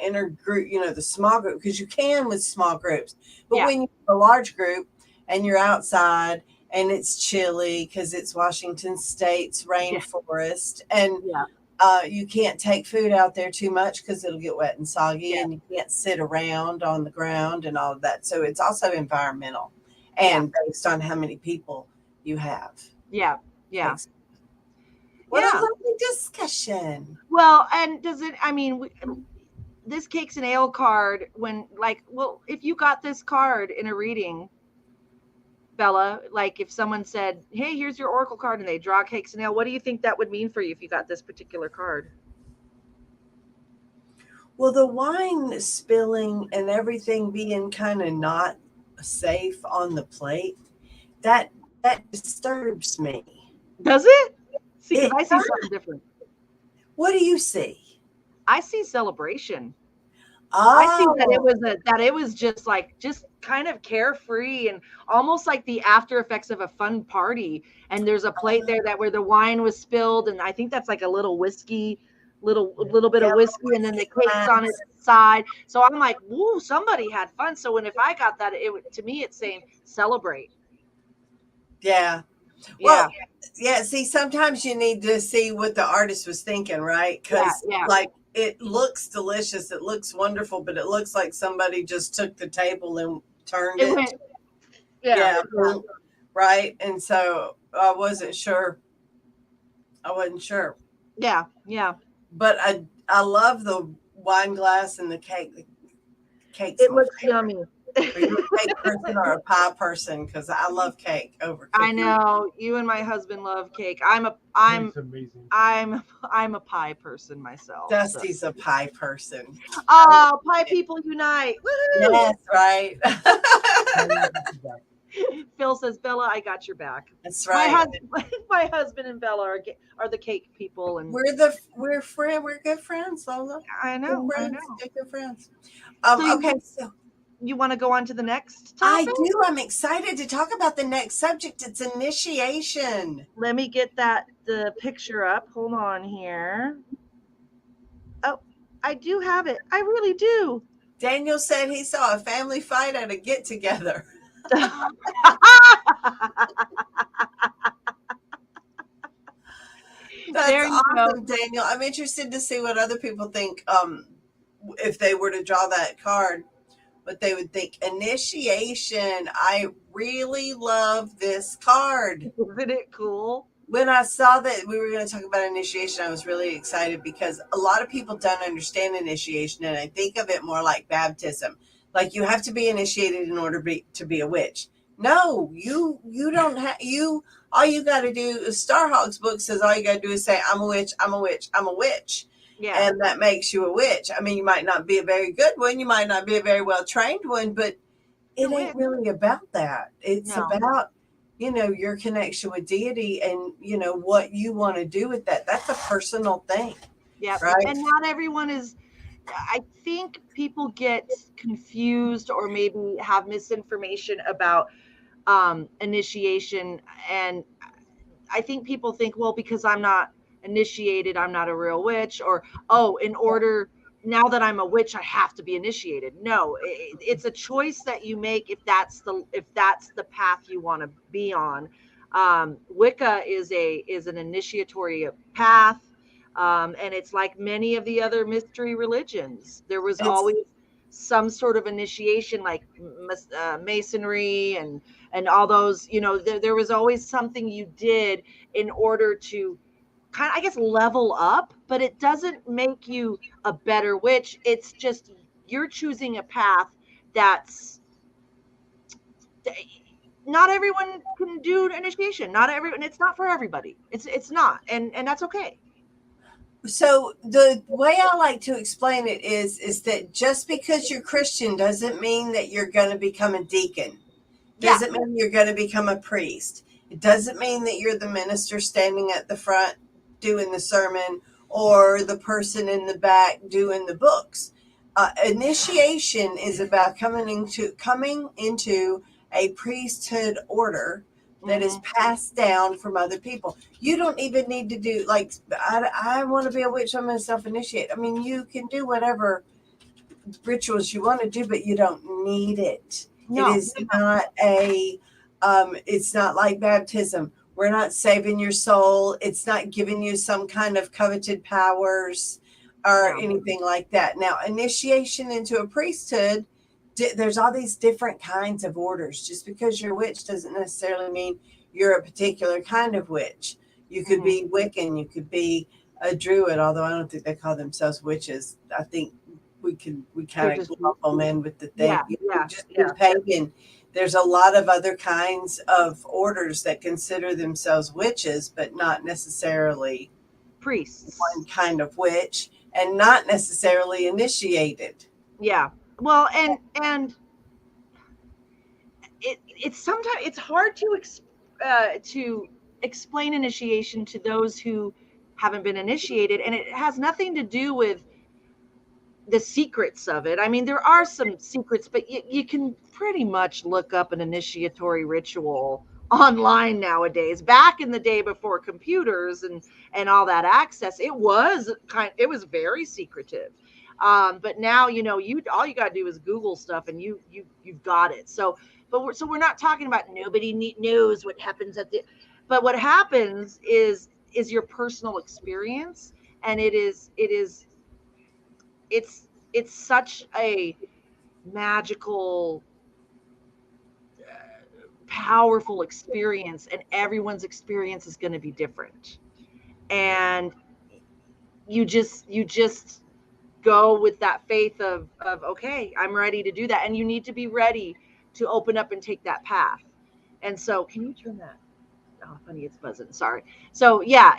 [SPEAKER 2] inner group, the small group, because you can with small groups. But when you're a large group and you're outside and it's chilly because it's Washington State's rainforest, and you can't take food out there too much because it'll get wet and soggy, and you can't sit around on the ground and all of that. So it's also environmental and based on how many people you have.
[SPEAKER 3] Yeah.
[SPEAKER 2] What a lovely discussion.
[SPEAKER 3] Well, and this Cakes and Ale card, if you got this card in a reading, Bella, like if someone said, hey, here's your oracle card, and they draw Cakes and Ale, what do you think that would mean for you if you got this particular card?
[SPEAKER 2] Well, the wine spilling and everything being kind of not safe on the plate, that disturbs me.
[SPEAKER 3] Does it? See, I see something different.
[SPEAKER 2] What do you see?
[SPEAKER 3] I see celebration.
[SPEAKER 2] Oh.
[SPEAKER 3] I see that it was just kind of carefree and almost like the after effects of a fun party. And there's a plate there where the wine was spilled, and I think that's like a little whiskey, little bit of whiskey, and then the cake's on its side. So I'm like, woo, somebody had fun. So if I got that, to me it's saying celebrate.
[SPEAKER 2] Yeah. Well, see, sometimes you need to see what the artist was thinking, right? Because it looks delicious, it looks wonderful, but it looks like somebody just took the table and turned it. Right. And so I wasn't sure.
[SPEAKER 3] Yeah.
[SPEAKER 2] But I love the wine glass and the cake. The cake's
[SPEAKER 3] it looks yummy.
[SPEAKER 2] Are you a cake person or a pie person? Because I love cake over cookies.
[SPEAKER 3] I know you and my husband love cake. I'm a pie person myself.
[SPEAKER 2] Dusty's a pie person.
[SPEAKER 3] Oh, pie people unite! Woo-hoo!
[SPEAKER 2] Yes, right.
[SPEAKER 3] Phil says, Bella, I got your back.
[SPEAKER 2] That's right.
[SPEAKER 3] My husband and Bella are the cake people, and
[SPEAKER 2] we're good friends, Lola.
[SPEAKER 3] I know.
[SPEAKER 2] Good friends.
[SPEAKER 3] So you want to go on to the next topic?
[SPEAKER 2] I do. I'm excited to talk about the next subject. It's initiation.
[SPEAKER 3] Let me get the picture up. Hold on here. Oh, I do have it. I really do.
[SPEAKER 2] Daniel said he saw a family fight at a get-together. That's
[SPEAKER 3] There you go.
[SPEAKER 2] awesome, Daniel. I'm interested to see what other people think. If they were to draw that card, what they would think. Initiation. I really love this card.
[SPEAKER 3] Isn't it cool?
[SPEAKER 2] When I saw that we were going to talk about initiation, I was really excited because a lot of people don't understand initiation, and I think of it more like baptism. Like you have to be initiated in order to be a witch. No, you don't have you. All you got to do is Starhawk's book says all you got to do is say I'm a witch, I'm a witch, I'm a witch,
[SPEAKER 3] Yeah.
[SPEAKER 2] and that makes you a witch. I mean, you might not be a very good one, you might not be a very well trained one, but it ain't really about that. It's about your connection with deity and what you want to do with that. That's a personal thing.
[SPEAKER 3] Yeah.
[SPEAKER 2] Right.
[SPEAKER 3] And not everyone is. I think people get confused or maybe have misinformation about initiation, and I think people think, well, because I'm not initiated, I'm not a real witch, or in order now that I'm a witch, I have to be initiated. No, it's a choice that you make if that's the path you want to be on. Wicca is an initiatory path, and it's like many of the other mystery religions. There was always some sort of initiation, like masonry and all those. There was always something you did in order to kind of, I guess, level up, but it doesn't make you a better witch. It's just you're choosing a path that's not everyone can do initiation. Not everyone. It's not for everybody. It's not, and that's okay.
[SPEAKER 2] So the way I like to explain it is that just because you're Christian doesn't mean that you're going to become a deacon. Doesn't mean you're going to become a priest. It doesn't mean that you're the minister standing at the front doing the sermon or the person in the back doing the books. Initiation is about coming into a priesthood order that is passed down from other people. You don't even need to do, like, I want to be a witch, I'm going to self-initiate. I mean, you can do whatever rituals you want to do, but you don't need it. No. It is not it's not like baptism. We're not saving your soul. It's not giving you some kind of coveted powers or anything like that. Now, initiation into a priesthood, there's all these different kinds of orders. Just because you're a witch doesn't necessarily mean you're a particular kind of witch. You could be Wiccan. You could be a druid, although I don't think they call themselves witches. I think we kind of lump them in with the thing. Just be pagan. There's a lot of other kinds of orders that consider themselves witches, but not necessarily
[SPEAKER 3] priests.
[SPEAKER 2] One kind of witch, and not necessarily initiated.
[SPEAKER 3] Yeah. Well, and it's sometimes it's hard to explain initiation to those who haven't been initiated, and it has nothing to do with the secrets of it. I mean, there are some secrets, but you can pretty much look up an initiatory ritual online nowadays. Back in the day before computers and all that access, it was very secretive. But now, all you got to do is Google stuff and you've got it. So we're not talking about nobody knows what happens but what happens is your personal experience. And it's such a magical, powerful experience, and everyone's experience is going to be different. And you just go with that faith of okay, I'm ready to do that. And you need to be ready to open up and take that path. And so, can you turn that? Oh, funny, it's buzzing. Sorry. So yeah,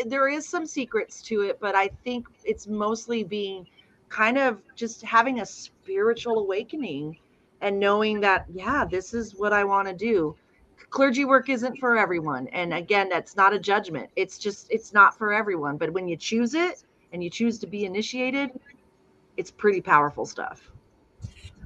[SPEAKER 3] there is some secrets to it, but I think it's mostly being kind of just having a spiritual awakening and knowing that, this is what I want to do. Clergy work isn't for everyone. And again, that's not a judgment. It's not for everyone. But when you choose it and you choose to be initiated, it's pretty powerful stuff.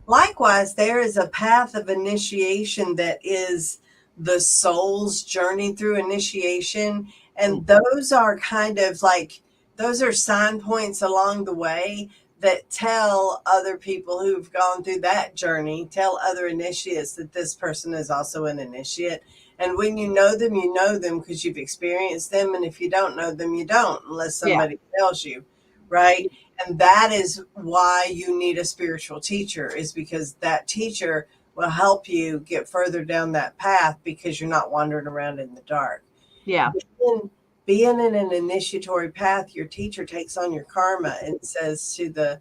[SPEAKER 2] Likewise, there is a path of initiation that is the soul's journey through initiation. And those are kind of like, those are sign points along the way that tell other people who've gone through that journey, tell other initiates that this person is also an initiate. And when you know them because you've experienced them. And if you don't know them, you don't, unless somebody tells you, right? And that is why you need a spiritual teacher, is because that teacher will help you get further down that path, because you're not wandering around in the dark.
[SPEAKER 3] Yeah.
[SPEAKER 2] Being in an initiatory path, your teacher takes on your karma and says to the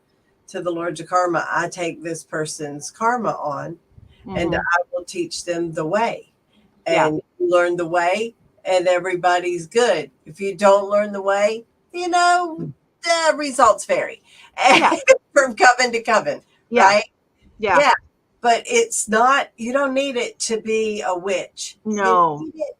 [SPEAKER 2] Lords of Karma, I take this person's karma on, and I will teach them the way. And you learn the way, and everybody's good. If you don't learn the way, the results vary from coven to coven, right? Yeah. But it's not, you don't need it to be a witch.
[SPEAKER 3] No.
[SPEAKER 2] You need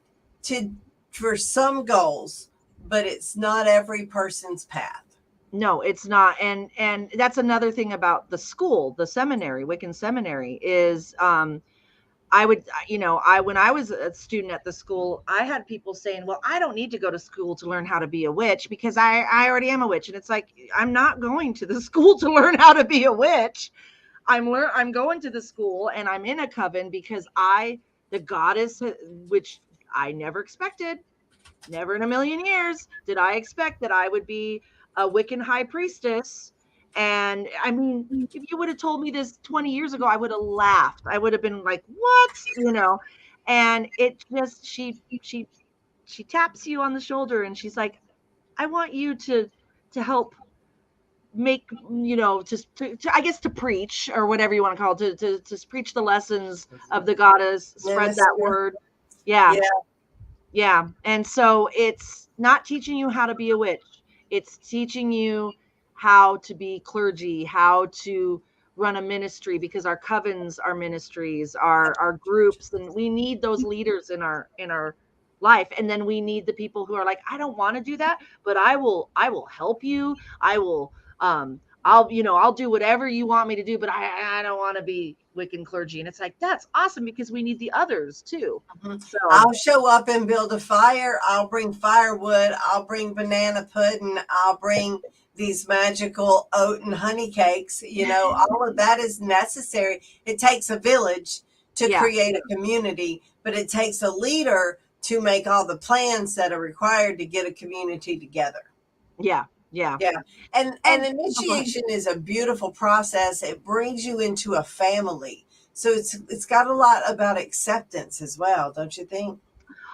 [SPEAKER 2] it for some goals, but it's not every person's path.
[SPEAKER 3] No, it's not. And that's another thing about the school, the seminary, Wiccan seminary, is I would, when I was a student at the school, I had people saying, well, I don't need to go to school to learn how to be a witch, because I already am a witch. And it's like, I'm not going to the school to learn how to be a witch. I'm going to the school, and I'm in a coven because the goddess, which I never expected, never in a million years did I expect that I would be a Wiccan high priestess. And I mean, if you would have told me this 20 years ago, I would have laughed. I would have been like, what? And it just, she taps you on the shoulder, and she's like, I want you to help make, I guess, to preach, or whatever you want to call it, to preach the lessons of the goddess, spread that word. Yeah. And so it's not teaching you how to be a witch. It's teaching you how to be clergy, how to run a ministry, because our covens are ministries, our groups, and we need those leaders in our life. And then we need the people who are like, I don't want to do that, but I will help you. I'll do whatever you want me to do, but I don't want to be Wiccan clergy. And it's like, that's awesome, because we need the others too. So
[SPEAKER 2] I'll show up and build a fire. I'll bring firewood. I'll bring banana pudding. I'll bring these magical oat and honey cakes. All of that is necessary. It takes a village to create a community, but it takes a leader to make all the plans that are required to get a community together.
[SPEAKER 3] Yeah.
[SPEAKER 2] And initiation is a beautiful process. It brings you into a family. So it's got a lot about acceptance as well, don't you think?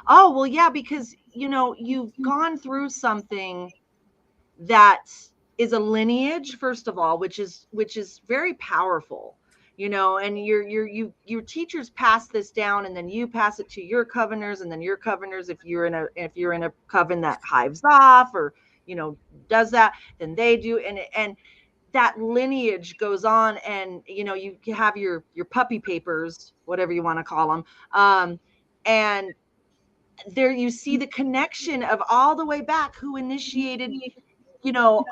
[SPEAKER 3] Oh, well, yeah, because, you've gone through something that is a lineage, first of all, which is very powerful, and your teachers pass this down, and then you pass it to your coveners, and then your coveners, if you're in a coven that hives off, or, does that, then they do. And that lineage goes on, and, you have your puppy papers, whatever you want to call them. And there you see the connection of all the way back, who initiated,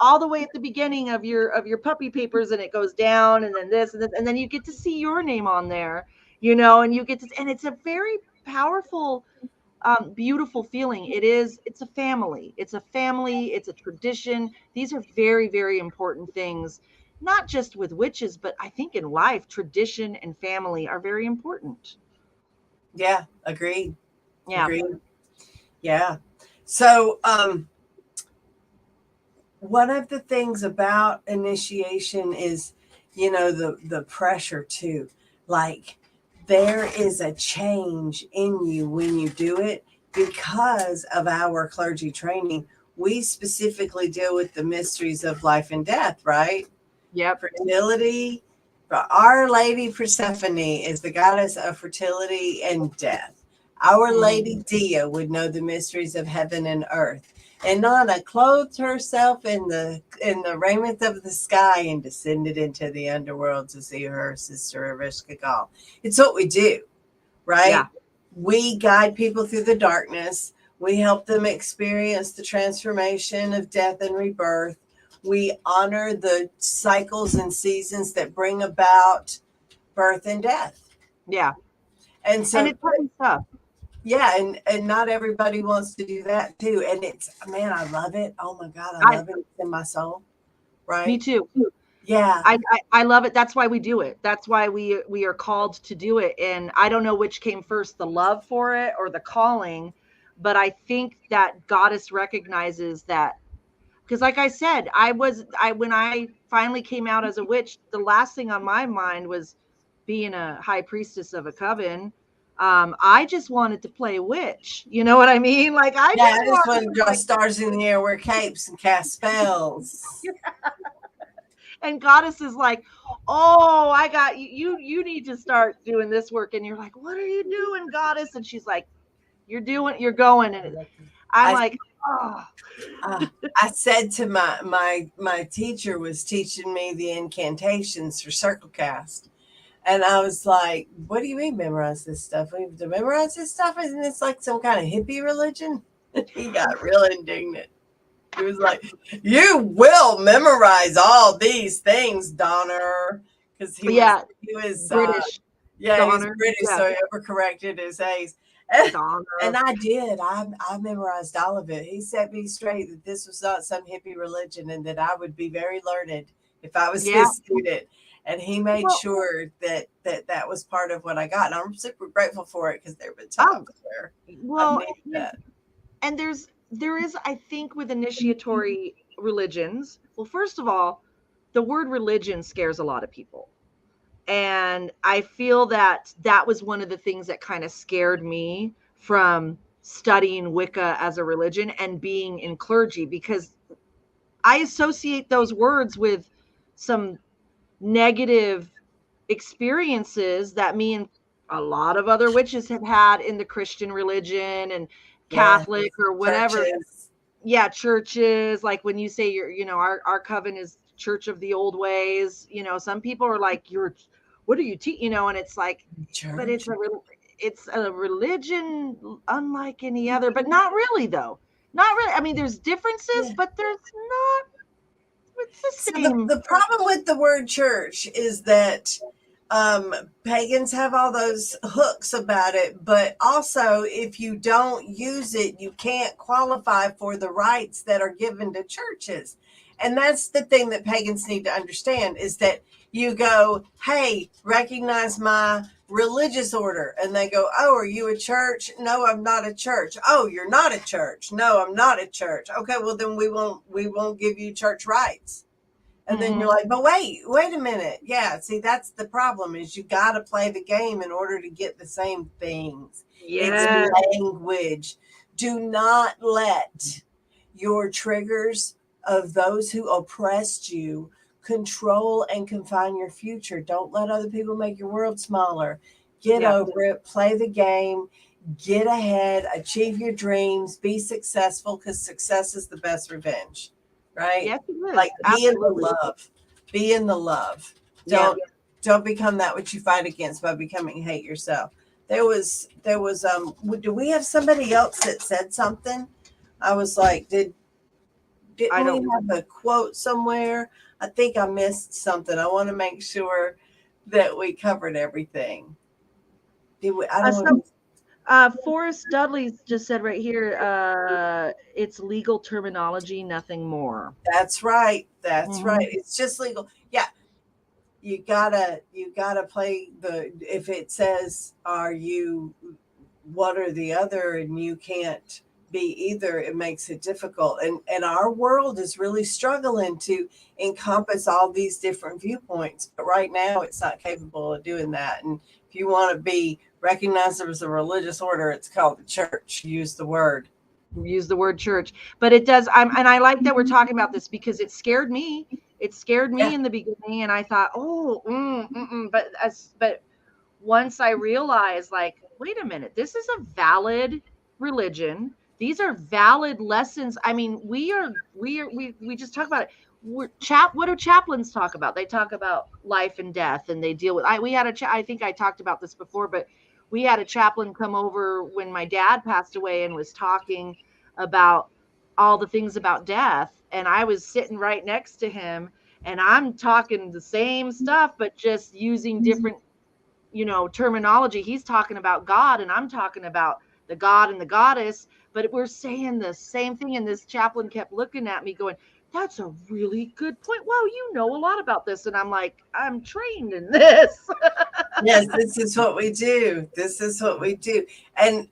[SPEAKER 3] all the way at the beginning of your puppy papers, and it goes down, and then this, and then you get to see your name on there, and you get to, and it's a very powerful, beautiful feeling. It's a family. It's a tradition. These are very, very important things, not just with witches, but I think in life, tradition and family are very important.
[SPEAKER 2] Yeah, agreed.
[SPEAKER 3] Yeah.
[SPEAKER 2] Agreed. Yeah. So, one of the things about initiation is, the pressure too. Like, there is a change in you when you do it because of our clergy training. We specifically deal with the mysteries of life and death, right?
[SPEAKER 3] Yep.
[SPEAKER 2] Fertility. Our Lady Persephone is the goddess of fertility and death. Our Lady Dia would know the mysteries of heaven and earth. And Nana clothed herself in the raiment of the sky and descended into the underworld to see her sister Ereshkigal. It's what we do, right?
[SPEAKER 3] Yeah.
[SPEAKER 2] We guide people through the darkness. We help them experience the transformation of death and rebirth. We honor the cycles and seasons that bring about birth and death.
[SPEAKER 3] Yeah.
[SPEAKER 2] And so,
[SPEAKER 3] and it's fun stuff.
[SPEAKER 2] Yeah, and not everybody wants to do that too. And it's, man, I love it. Oh my God, I love it. It's in my soul. Right.
[SPEAKER 3] Me too.
[SPEAKER 2] Yeah.
[SPEAKER 3] I love it. That's why we do it. That's why we are called to do it. And I don't know which came first, the love for it or the calling, but I think that Goddess recognizes that, because like I said, when I finally came out as a witch, the last thing on my mind was being a high priestess of a coven. I just wanted to play witch. You know what I mean? Like I
[SPEAKER 2] Yeah,
[SPEAKER 3] just
[SPEAKER 2] I just
[SPEAKER 3] wanted
[SPEAKER 2] want to
[SPEAKER 3] to
[SPEAKER 2] draw
[SPEAKER 3] like,
[SPEAKER 2] stars in the air, wear capes, and cast spells.
[SPEAKER 3] and Goddess is like, oh, I got you. You need to start doing this work. And you're like, what are you doing, Goddess? And she's like, you're going. And I'm
[SPEAKER 2] I
[SPEAKER 3] like, oh.
[SPEAKER 2] I said to my teacher was teaching me the incantations for circle cast. And I was like, what do you mean memorize this stuff? We have to memorize this stuff? Isn't this like some kind of hippie religion? He got real indignant. He was like, you will memorize all these things, Donner. Because he was
[SPEAKER 3] British.
[SPEAKER 2] he was
[SPEAKER 3] Donner.
[SPEAKER 2] British,
[SPEAKER 3] Yeah.
[SPEAKER 2] so he overcorrected his A's. And
[SPEAKER 3] Donner.
[SPEAKER 2] I did. I memorized all of it. He set me straight that this was not some hippie religion and that I would be very learned if I was his student. And he made sure that was part of what I got. And I'm super grateful for it because there have been times where I've needed that.
[SPEAKER 3] And there is, I think, with initiatory religions, well, first of all, the word religion scares a lot of people. And I feel that was one of the things that kind of scared me from studying Wicca as a religion and being in clergy, because I associate those words with some negative experiences that me and a lot of other witches have had in the Christian religion and Catholic or whatever.
[SPEAKER 2] Churches.
[SPEAKER 3] Yeah, churches. Like when you say our coven is Church of the Old Ways, some people are like, what do you teach? And it's like,
[SPEAKER 2] Church.
[SPEAKER 3] But it's a religion unlike any other, but not really though. Not really. I mean, there's differences, but there's not. It's the same.
[SPEAKER 2] So the problem with the word church is that pagans have all those hooks about it, but also if you don't use it, you can't qualify for the rights that are given to churches. And that's the thing that pagans need to understand, is that you go, hey, recognize my religious order. And they go, oh, are you a church? No, I'm not a church. Oh, you're not a church. No, I'm not a church. Okay, well then we won't give you church rights. And then you're like, but wait a minute. Yeah, see, that's the problem, is you got to play the game in order to get the same things.
[SPEAKER 3] Yeah.
[SPEAKER 2] It's language. Do not let your triggers of those who oppressed you control and confine your future. Don't let other people make your world smaller. Get over it. Play the game. Get ahead. Achieve your dreams. Be successful, because success is the best revenge. Right?
[SPEAKER 3] Yes, it is.
[SPEAKER 2] Like be in the
[SPEAKER 3] Absolutely.
[SPEAKER 2] love. Be in the love. Don't become that which you fight against by becoming hate yourself. There was do we have somebody else that said something? I was like, didn't we have a quote somewhere? I think I missed something. I want to make sure that we covered everything. Did we? I don't
[SPEAKER 3] Forrest Dudley just said right here, it's legal terminology, nothing more.
[SPEAKER 2] That's right. That's right. It's just legal. Yeah. You gotta play if it says, are you one or the other, and you can't be either, it makes it difficult. And our world is really struggling to encompass all these different viewpoints. But right now it's not capable of doing that. And if you want to be recognized as a religious order, it's called the church. Use the word
[SPEAKER 3] church. But it does. And I like that we're talking about this, because it scared me. It scared me in the beginning, and I thought, but once I realized, like, wait a minute, this is a valid religion. These are valid lessons. I mean, we just talk about it. What do chaplains talk about? They talk about life and death, and they deal with. I think I talked about this before, but we had a chaplain come over when my dad passed away and was talking about all the things about death. And I was sitting right next to him, and I'm talking the same stuff, but just using different, terminology. He's talking about God, and I'm talking about the God and the goddess, but we're saying the same thing. And this chaplain kept looking at me going, that's a really good point. Wow, you know a lot about this. And I'm like, I'm trained in this.
[SPEAKER 2] Yes, this is what we do. This is what we do. And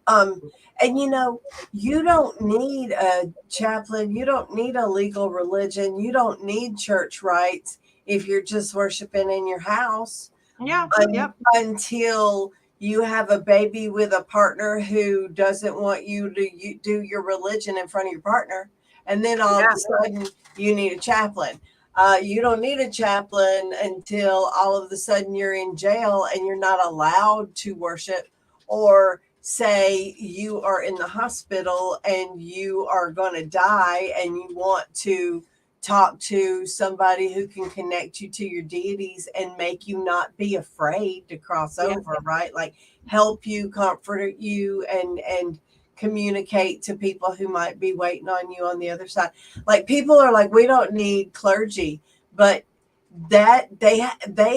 [SPEAKER 2] you know, you don't need a chaplain, you don't need a legal religion, you don't need church rites if you're just worshiping in your house.
[SPEAKER 3] Yeah. Yep.
[SPEAKER 2] Until you have a baby with a partner who doesn't want you to do your religion in front of your partner. And then all of a sudden you need a chaplain. You don't need a chaplain until all of a sudden you're in jail and you're not allowed to worship, or say you are in the hospital and you are going to die and you want to talk to somebody who can connect you to your deities and make you not be afraid to cross over, right? Like help you, comfort you, and communicate to people who might be waiting on you on the other side. Like people are like, we don't need clergy, but that they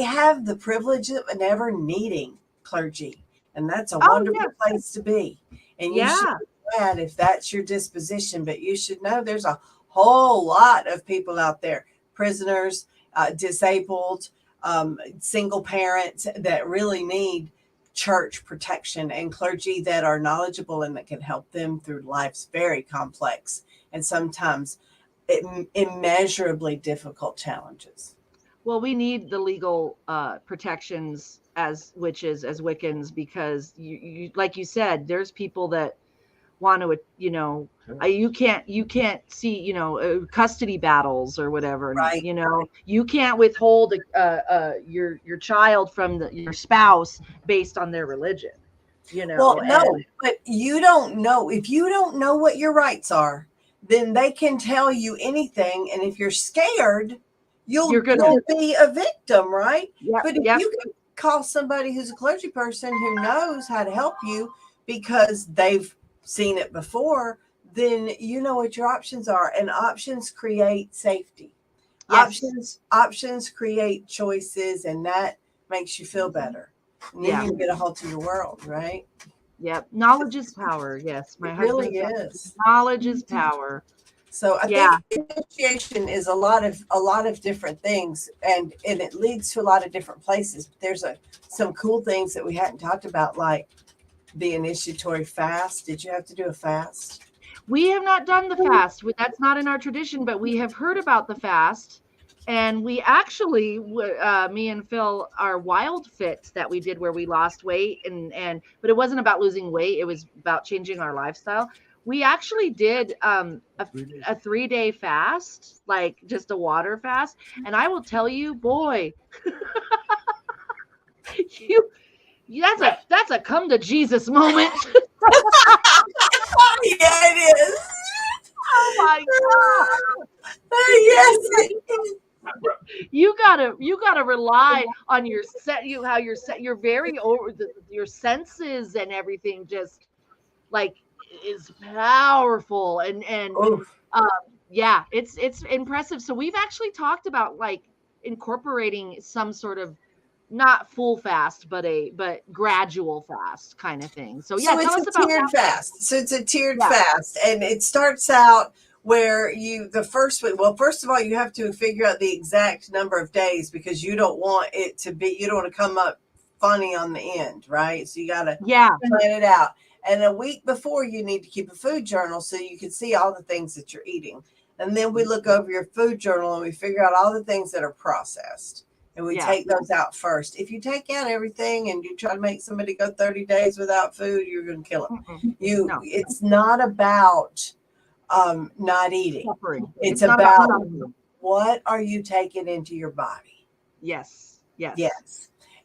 [SPEAKER 2] have the privilege of never needing clergy, and that's a wonderful place to be. And you should be glad if that's your disposition, but you should know there's a whole lot of people out there, prisoners, disabled, single parents that really need church protection, and clergy that are knowledgeable and that can help them through life's very complex and sometimes immeasurably difficult challenges.
[SPEAKER 3] Well, we need the legal protections as witches, as Wiccans, because you like you said, there's people that want to, you know, you can't see, you know, custody battles or whatever,
[SPEAKER 2] right?
[SPEAKER 3] You know, you can't withhold your child from your spouse based on their religion, you know.
[SPEAKER 2] Well, no, but you don't know. If you don't know what your rights are, then they can tell you anything, and if you're scared, you'll be a victim, right? But if you can call somebody who's a clergy person who knows how to help you because they've seen it before, then you know what your options are, and options create safety. Options create choices, and that makes you feel better. And then you get a hold to your world, right?
[SPEAKER 3] Yep. Knowledge is power. Yes. My husband
[SPEAKER 2] really is.
[SPEAKER 3] Knowledge is power.
[SPEAKER 2] So I think initiation is a lot of different things, and it leads to a lot of different places. But there's some cool things that we hadn't talked about, like the initiatory fast. Did you have to do a fast?
[SPEAKER 3] We have not done the fast. That's not in our tradition, but we have heard about the fast. And we actually, me and Phil, our wild fit that we did where we lost weight, but it wasn't about losing weight. It was about changing our lifestyle. We actually did a 3-day fast, like just a water fast. And I will tell you, boy, that's a come to Jesus moment.
[SPEAKER 2] Yeah, it is.
[SPEAKER 3] Oh my God.
[SPEAKER 2] Yes, it is.
[SPEAKER 3] You gotta rely on your your senses and everything just like is powerful and it's impressive. So we've actually talked about like incorporating some sort of not full fast, but gradual fast kind of thing. So tell us about
[SPEAKER 2] tiered fast. So it's a tiered fast, and it starts out where first of all, you have to figure out the exact number of days, because you don't want to come up funny on the end, right? So you got to plan it out. And a week before, you need to keep a food journal so you can see all the things that you're eating. And then we look over your food journal and we figure out all the things that are processed. And we take those out first. If you take out everything and you try to make somebody go 30 days without food, you're going to kill them. It's not about not eating. It's about what are you taking into your body?
[SPEAKER 3] Yes.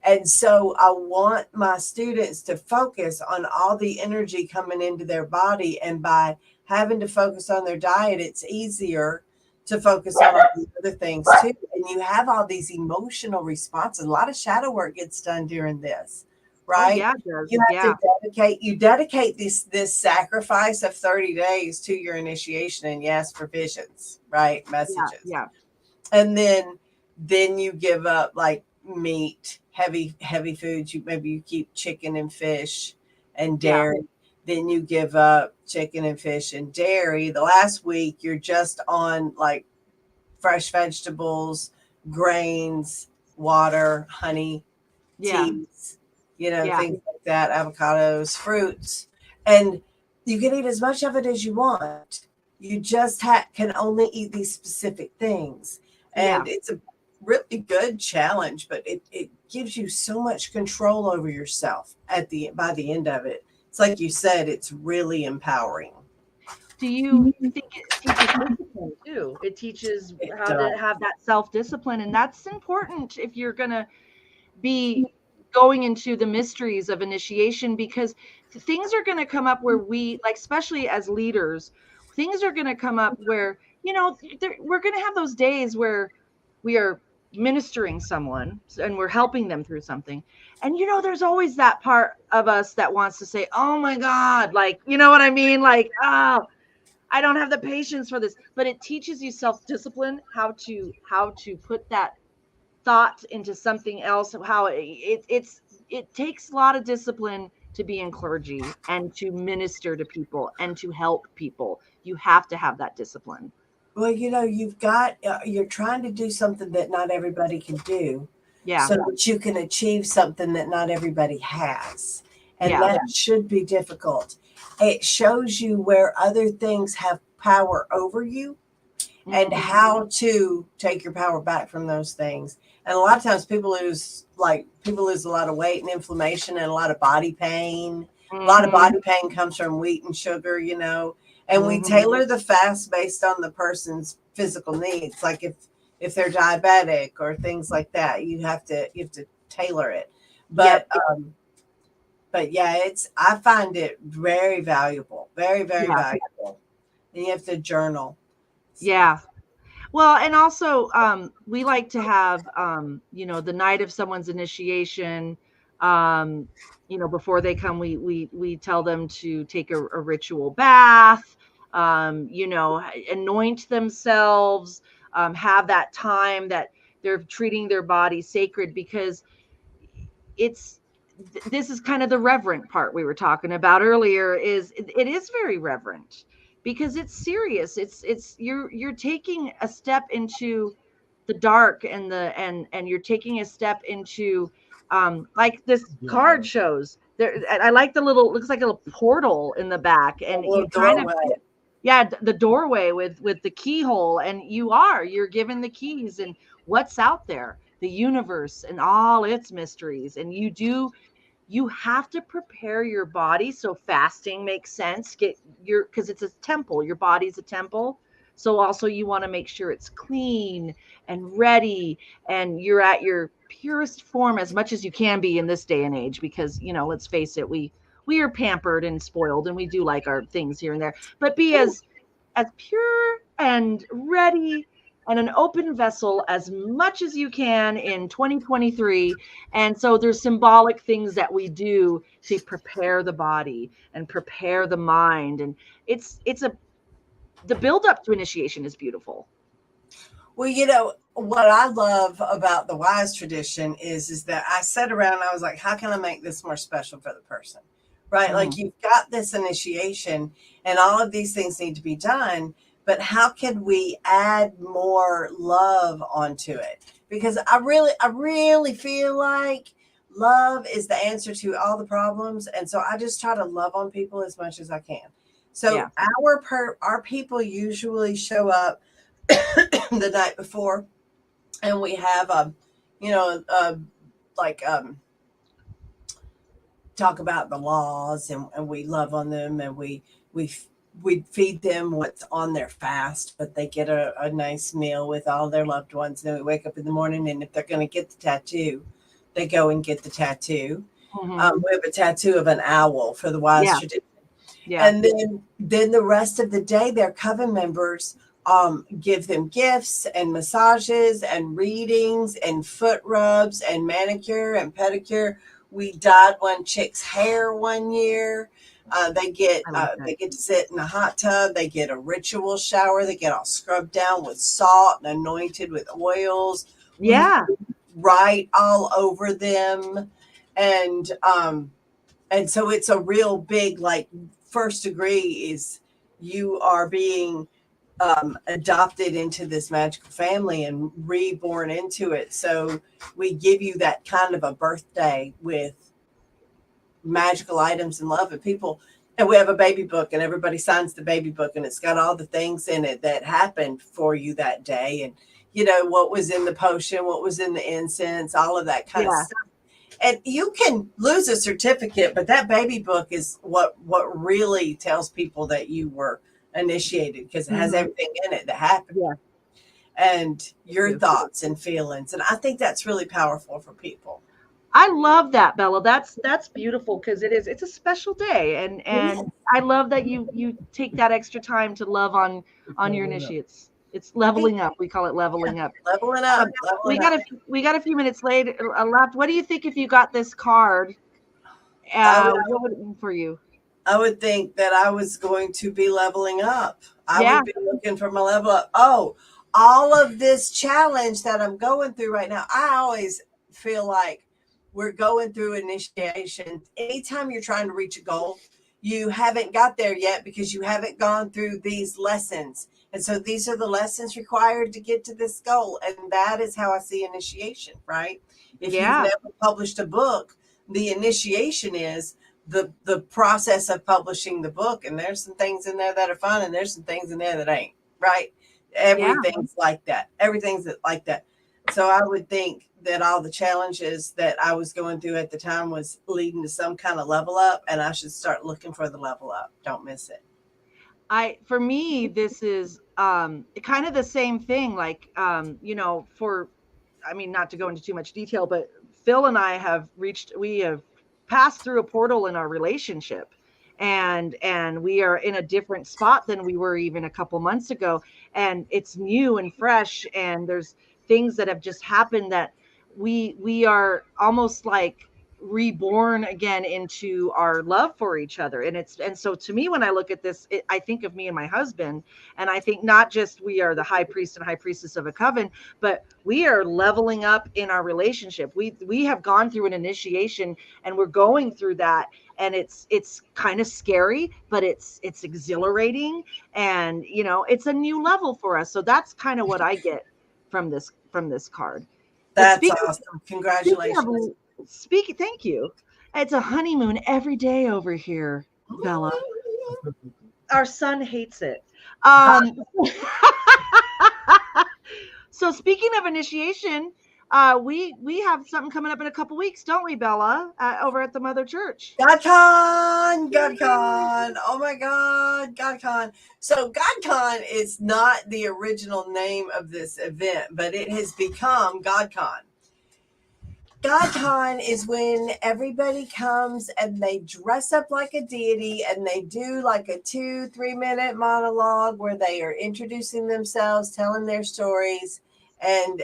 [SPEAKER 2] And so I want my students to focus on all the energy coming into their body. And by having to focus on their diet, it's easier to focus on all these other things too. And you have all these emotional responses. A lot of shadow work gets done during this, right? You have to dedicate this sacrifice of 30 days to your initiation, and yes, for visions, right? Messages. And then you give up like meat, heavy foods. Maybe you keep chicken and fish and dairy. Then you give up chicken and fish and dairy. The last week you're just on like fresh vegetables, grains, water, honey,
[SPEAKER 3] Yeah.
[SPEAKER 2] teas, you know,
[SPEAKER 3] Yeah.
[SPEAKER 2] things like that, avocados, fruits. And you can eat as much of it as you want. You just can only eat these specific things.
[SPEAKER 3] Yeah.
[SPEAKER 2] And it's a really good challenge, but it gives you so much control over yourself by the end of it. It's like you said, it's really empowering.
[SPEAKER 3] Do you think it teaches discipline too? It teaches
[SPEAKER 2] It
[SPEAKER 3] how
[SPEAKER 2] does.
[SPEAKER 3] to have that self-discipline, and that's important if you're going to be going into the mysteries of initiation, because things are going to come up where we, like, especially as leaders, things are going to come up where, we're going to have those days where we are ministering someone and we're helping them through something. And, there's always that part of us that wants to say, oh my God, like, you know what I mean? Like, oh, I don't have the patience for this. But it teaches you self-discipline, how to put that thought into something else, how it takes a lot of discipline to be in clergy and to minister to people and to help people. You have to have that discipline.
[SPEAKER 2] Well, you're trying to do something that not everybody can do,
[SPEAKER 3] Yeah.
[SPEAKER 2] so that you can achieve something that not everybody has. And
[SPEAKER 3] Yeah.
[SPEAKER 2] that should be difficult. It shows you where other things have power over you and
[SPEAKER 3] Mhm.
[SPEAKER 2] how to take your power back from those things. And a lot of times people lose a lot of weight and inflammation and a lot of body pain. A lot of
[SPEAKER 3] Mhm.
[SPEAKER 2] body pain comes from wheat and sugar, and we
[SPEAKER 3] Mhm.
[SPEAKER 2] tailor the fast based on the person's physical needs. Like if they're diabetic or things like that, you have to tailor it. But
[SPEAKER 3] Yep.
[SPEAKER 2] but yeah, I find it very valuable, very, very
[SPEAKER 3] Yeah.
[SPEAKER 2] valuable. And you have to journal.
[SPEAKER 3] Yeah. Well, and also, we like to have, the night of someone's initiation, before they come, we tell them to take a ritual bath, anoint themselves, have that time that they're treating their body sacred, because it's this is kind of the reverent part we were talking about earlier. It is very reverent because it's serious. It's you're taking a step into the dark, and you're taking a step into, like this card shows there. I like the little, looks like a little portal in the back,
[SPEAKER 2] A
[SPEAKER 3] and
[SPEAKER 2] little
[SPEAKER 3] you kind of,
[SPEAKER 2] doorway.
[SPEAKER 3] yeah, the doorway with the keyhole, and you're given the keys and what's out there, the universe and all its mysteries. And you have to prepare your body. So fasting makes sense. Because it's a temple, your body's a temple. So also you want to make sure it's clean and ready, and you're at your purest form as much as you can be in this day and age, because, let's face it, we are pampered and spoiled, and we do like our things here and there, but be as pure and ready and an open vessel as much as you can in 2023. And so there's symbolic things that we do to prepare the body and prepare the mind. And the build up to initiation is beautiful.
[SPEAKER 2] Well, what I love about the wise tradition is that I sat around and I was like, how can I make this more special for the person? Right?
[SPEAKER 3] Mm-hmm.
[SPEAKER 2] Like you've got this initiation and all of these things need to be done, but how can we add more love onto it? Because I really feel like love is the answer to all the problems. And so I just try to love on people as much as I can.
[SPEAKER 3] Yeah.
[SPEAKER 2] So our people usually show up the night before, and we have you know like talk about the laws, and we love on them, and we we feed them what's on their fast, but they get a nice meal with all their loved ones. And then we wake up in the morning, and if they're going to get the tattoo, they go and get the tattoo.
[SPEAKER 3] Mm-hmm.
[SPEAKER 2] We have a tattoo of an owl for the wise
[SPEAKER 3] Yeah.
[SPEAKER 2] tradition.
[SPEAKER 3] Yeah.
[SPEAKER 2] And then the rest of the day, their coven members give them gifts and massages and readings and foot rubs and manicure and pedicure. We dyed one chick's hair one year.
[SPEAKER 3] I like that.
[SPEAKER 2] They get to sit in a hot tub. They get a ritual shower. They get all scrubbed down with salt and anointed with oils. We
[SPEAKER 3] Yeah.
[SPEAKER 2] write all over them, and so it's a real big, like, first degree is you are being adopted into this magical family and reborn into it. So we give you that kind of a birthday with magical items and love and people. And we have a baby book, and everybody signs the baby book, and it's got all the things in it that happened for you that day. And, you know, what was in the potion, what was in the incense, all of that kind of stuff. And you can lose a certificate, but that baby book is what really tells people that you were initiated, because it has everything in it that happened.
[SPEAKER 3] Yeah.
[SPEAKER 2] And your thoughts and feelings. And I think that's really powerful for people.
[SPEAKER 3] I love that, Bella. That's beautiful, because it's a special day, and I love that you take that extra time to love on your initiates. It's leveling up. We call it leveling up.
[SPEAKER 2] Leveling up.
[SPEAKER 3] We got a few minutes left. What do you think if you got this card? What would it mean for you?
[SPEAKER 2] I would think that I was going to be leveling up. I would be looking for my level up. Oh, all of this challenge that I'm going through right now, I always feel like we're going through initiation. Anytime you're trying to reach a goal, you haven't got there yet because you haven't gone through these lessons. And so these are the lessons required to get to this goal. And that is how I see initiation, right? If you've never published a book, the initiation is the process of publishing the book. And there's some things in there that are fun, and there's some things in there that ain't, right? Everything's like that. Everything's like that. So I would think that all the challenges that I was going through at the time was leading to some kind of level up, and I should start looking for the level up. Don't miss it.
[SPEAKER 3] For me, this is kind of the same thing. Like, you know, not to go into too much detail, but Phil and I we have passed through a portal in our relationship, and we are in a different spot than we were even a couple months ago. And it's new and fresh. And there's things that have just happened that we are almost like reborn again into our love for each other. And so to me, when I look at this, I think of me and my husband, and I think not just we are the high priest and high priestess of a coven, but we are leveling up in our relationship. We have gone through an initiation, and we're going through that, and it's kind of scary, but it's exhilarating, and you know, it's a new level for us. So that's kind of what I get from this card.
[SPEAKER 2] That's awesome. Congratulations.
[SPEAKER 3] Thank you. It's a honeymoon every day over here, Bella. Our son hates it. So speaking of initiation, we have something coming up in a couple weeks, don't we, Bella? Over at the Mother Church.
[SPEAKER 2] GodCon. Oh my God, GodCon. So GodCon is not the original name of this event, but it has become GodCon. GodCon is when everybody comes and they dress up like a deity, and they do like a 2-3 minute monologue where they are introducing themselves, telling their stories, and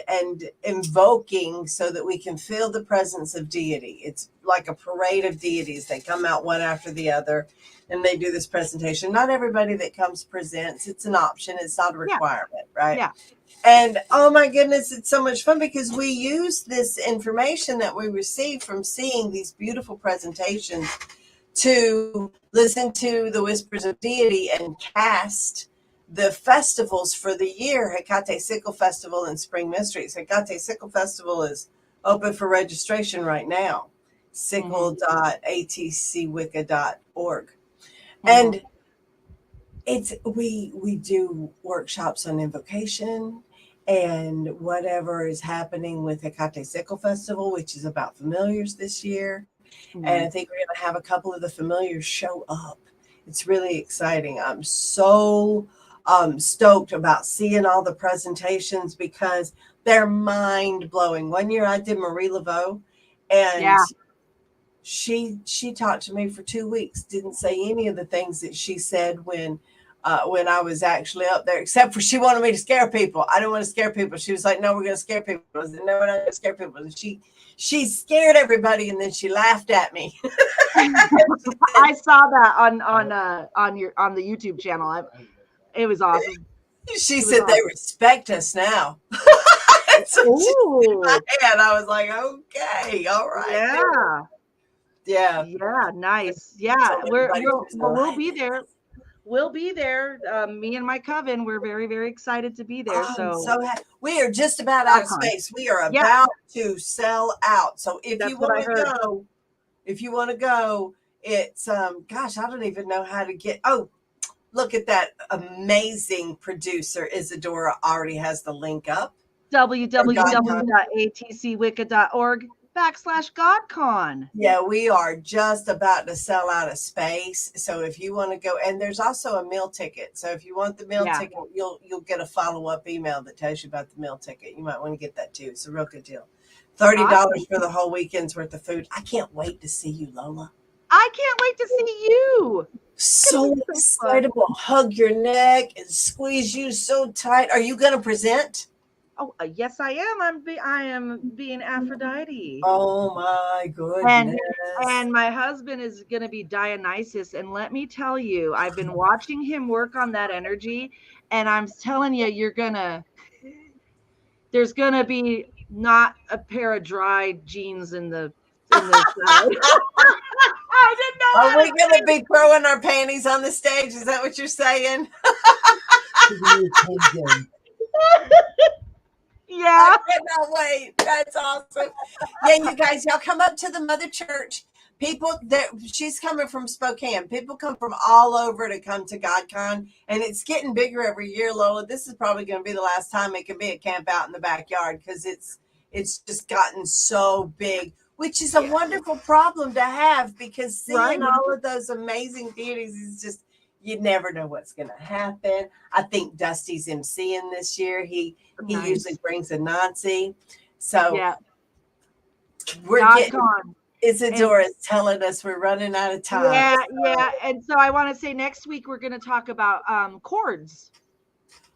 [SPEAKER 2] invoking so that we can feel the presence of deity. It's like a parade of deities. They come out one after the other, and they do this presentation. Not everybody that comes presents. It's an option. It's not a requirement, right?
[SPEAKER 3] Yeah.
[SPEAKER 2] And oh my goodness, it's so much fun because we use this information that we receive from seeing these beautiful presentations to listen to the whispers of deity and cast the festivals for the year. Hecate Sickle Festival and Spring Mysteries. Hecate Sickle Festival is open for registration right now. sickle.atcwicca.org. And we do workshops on invocation and whatever is happening with Hecate Sickle Festival, which is about familiars this year. And I think we're going to have a couple of the familiars show up. It's really exciting. I'm so stoked about seeing all the presentations because they're mind blowing. One year I did Marie LaVeau, and she talked to me for 2 weeks. Didn't say any of the things that she said when I was actually up there, except for she wanted me to scare people. I didn't want to scare people. She was like, "No, we're going to scare people." I said, "No, we're not going to scare people." And she scared everybody, and then she laughed at me.
[SPEAKER 3] I saw that on the YouTube channel. It was awesome.
[SPEAKER 2] She said awesome. They respect us now. So and I was like, okay, all right. Yeah,
[SPEAKER 3] nice. Yeah, we'll be there. we'll be there. Me and my coven, we're very, very excited to be there.
[SPEAKER 2] Oh,
[SPEAKER 3] So,
[SPEAKER 2] I'm so happy. We are just about out of
[SPEAKER 3] Icon.
[SPEAKER 2] space. We are
[SPEAKER 3] Yeah.
[SPEAKER 2] about to sell out. So if
[SPEAKER 3] That's
[SPEAKER 2] you
[SPEAKER 3] what I
[SPEAKER 2] want to
[SPEAKER 3] heard.
[SPEAKER 2] go, it's gosh, I don't even know how to get. Oh, look at that amazing producer Isadora already has the link up.
[SPEAKER 3] www.atcwicca.org/GodCon.
[SPEAKER 2] Yeah, we are just about to sell out of space. So if you want to go, and there's also a meal ticket. So if you want the meal ticket, you'll get a follow-up email that tells you about the meal ticket. You might want to get that too. It's a real good deal. $30 for the whole weekend's worth of food. I can't wait to see you, Lola.
[SPEAKER 3] I can't wait to see you.
[SPEAKER 2] So excited. We'll hug your neck and squeeze you so tight. Are you going to present?
[SPEAKER 3] Oh, yes, I am. I am being Aphrodite.
[SPEAKER 2] Oh my goodness.
[SPEAKER 3] And my husband is going to be Dionysus. And let me tell you, I've been watching him work on that energy. And I'm telling you, there's going to be not a pair of dry jeans in the side. I didn't know.
[SPEAKER 2] Are we going to be throwing our panties on the stage? Is that what you're saying?
[SPEAKER 3] Yeah.
[SPEAKER 2] I cannot wait. That's awesome. Yeah, you guys, y'all come up to the Mother Church. People that she's coming from Spokane. People come from all over to come to GodCon, and it's getting bigger every year, Lola. This is probably going to be the last time it can be a camp out in the backyard because it's just gotten so big, which is a wonderful problem to have because seeing all of those amazing beauties is just, you never know what's going to happen. I think Dusty's MCing this year. He usually brings a Nazi. So we're getting, Isadora is telling us we're running out of time.
[SPEAKER 3] Yeah. And so I want to say next week we're going to talk about cords.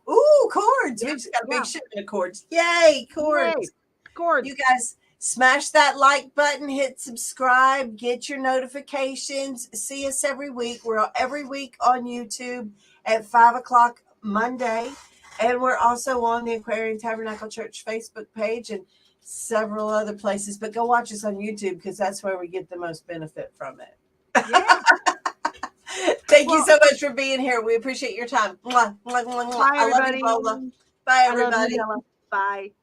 [SPEAKER 2] Ooh, cords. We've just got a big shipment of cords. Yay, cords.
[SPEAKER 3] Yay. Cords.
[SPEAKER 2] You guys smash that like button, hit subscribe, get your notifications. See us every week. We're every week on YouTube at 5:00 Monday. And we're also on the Aquarian Tabernacle Church Facebook page and several other places. But go watch us on YouTube because that's where we get the most benefit from it.
[SPEAKER 3] Yeah.
[SPEAKER 2] Thank you so much for being here. We appreciate your time. Mwah, mwah, mwah, mwah.
[SPEAKER 3] Bye, everybody.
[SPEAKER 2] I love you, Lola. Bye, everybody.
[SPEAKER 3] Bye.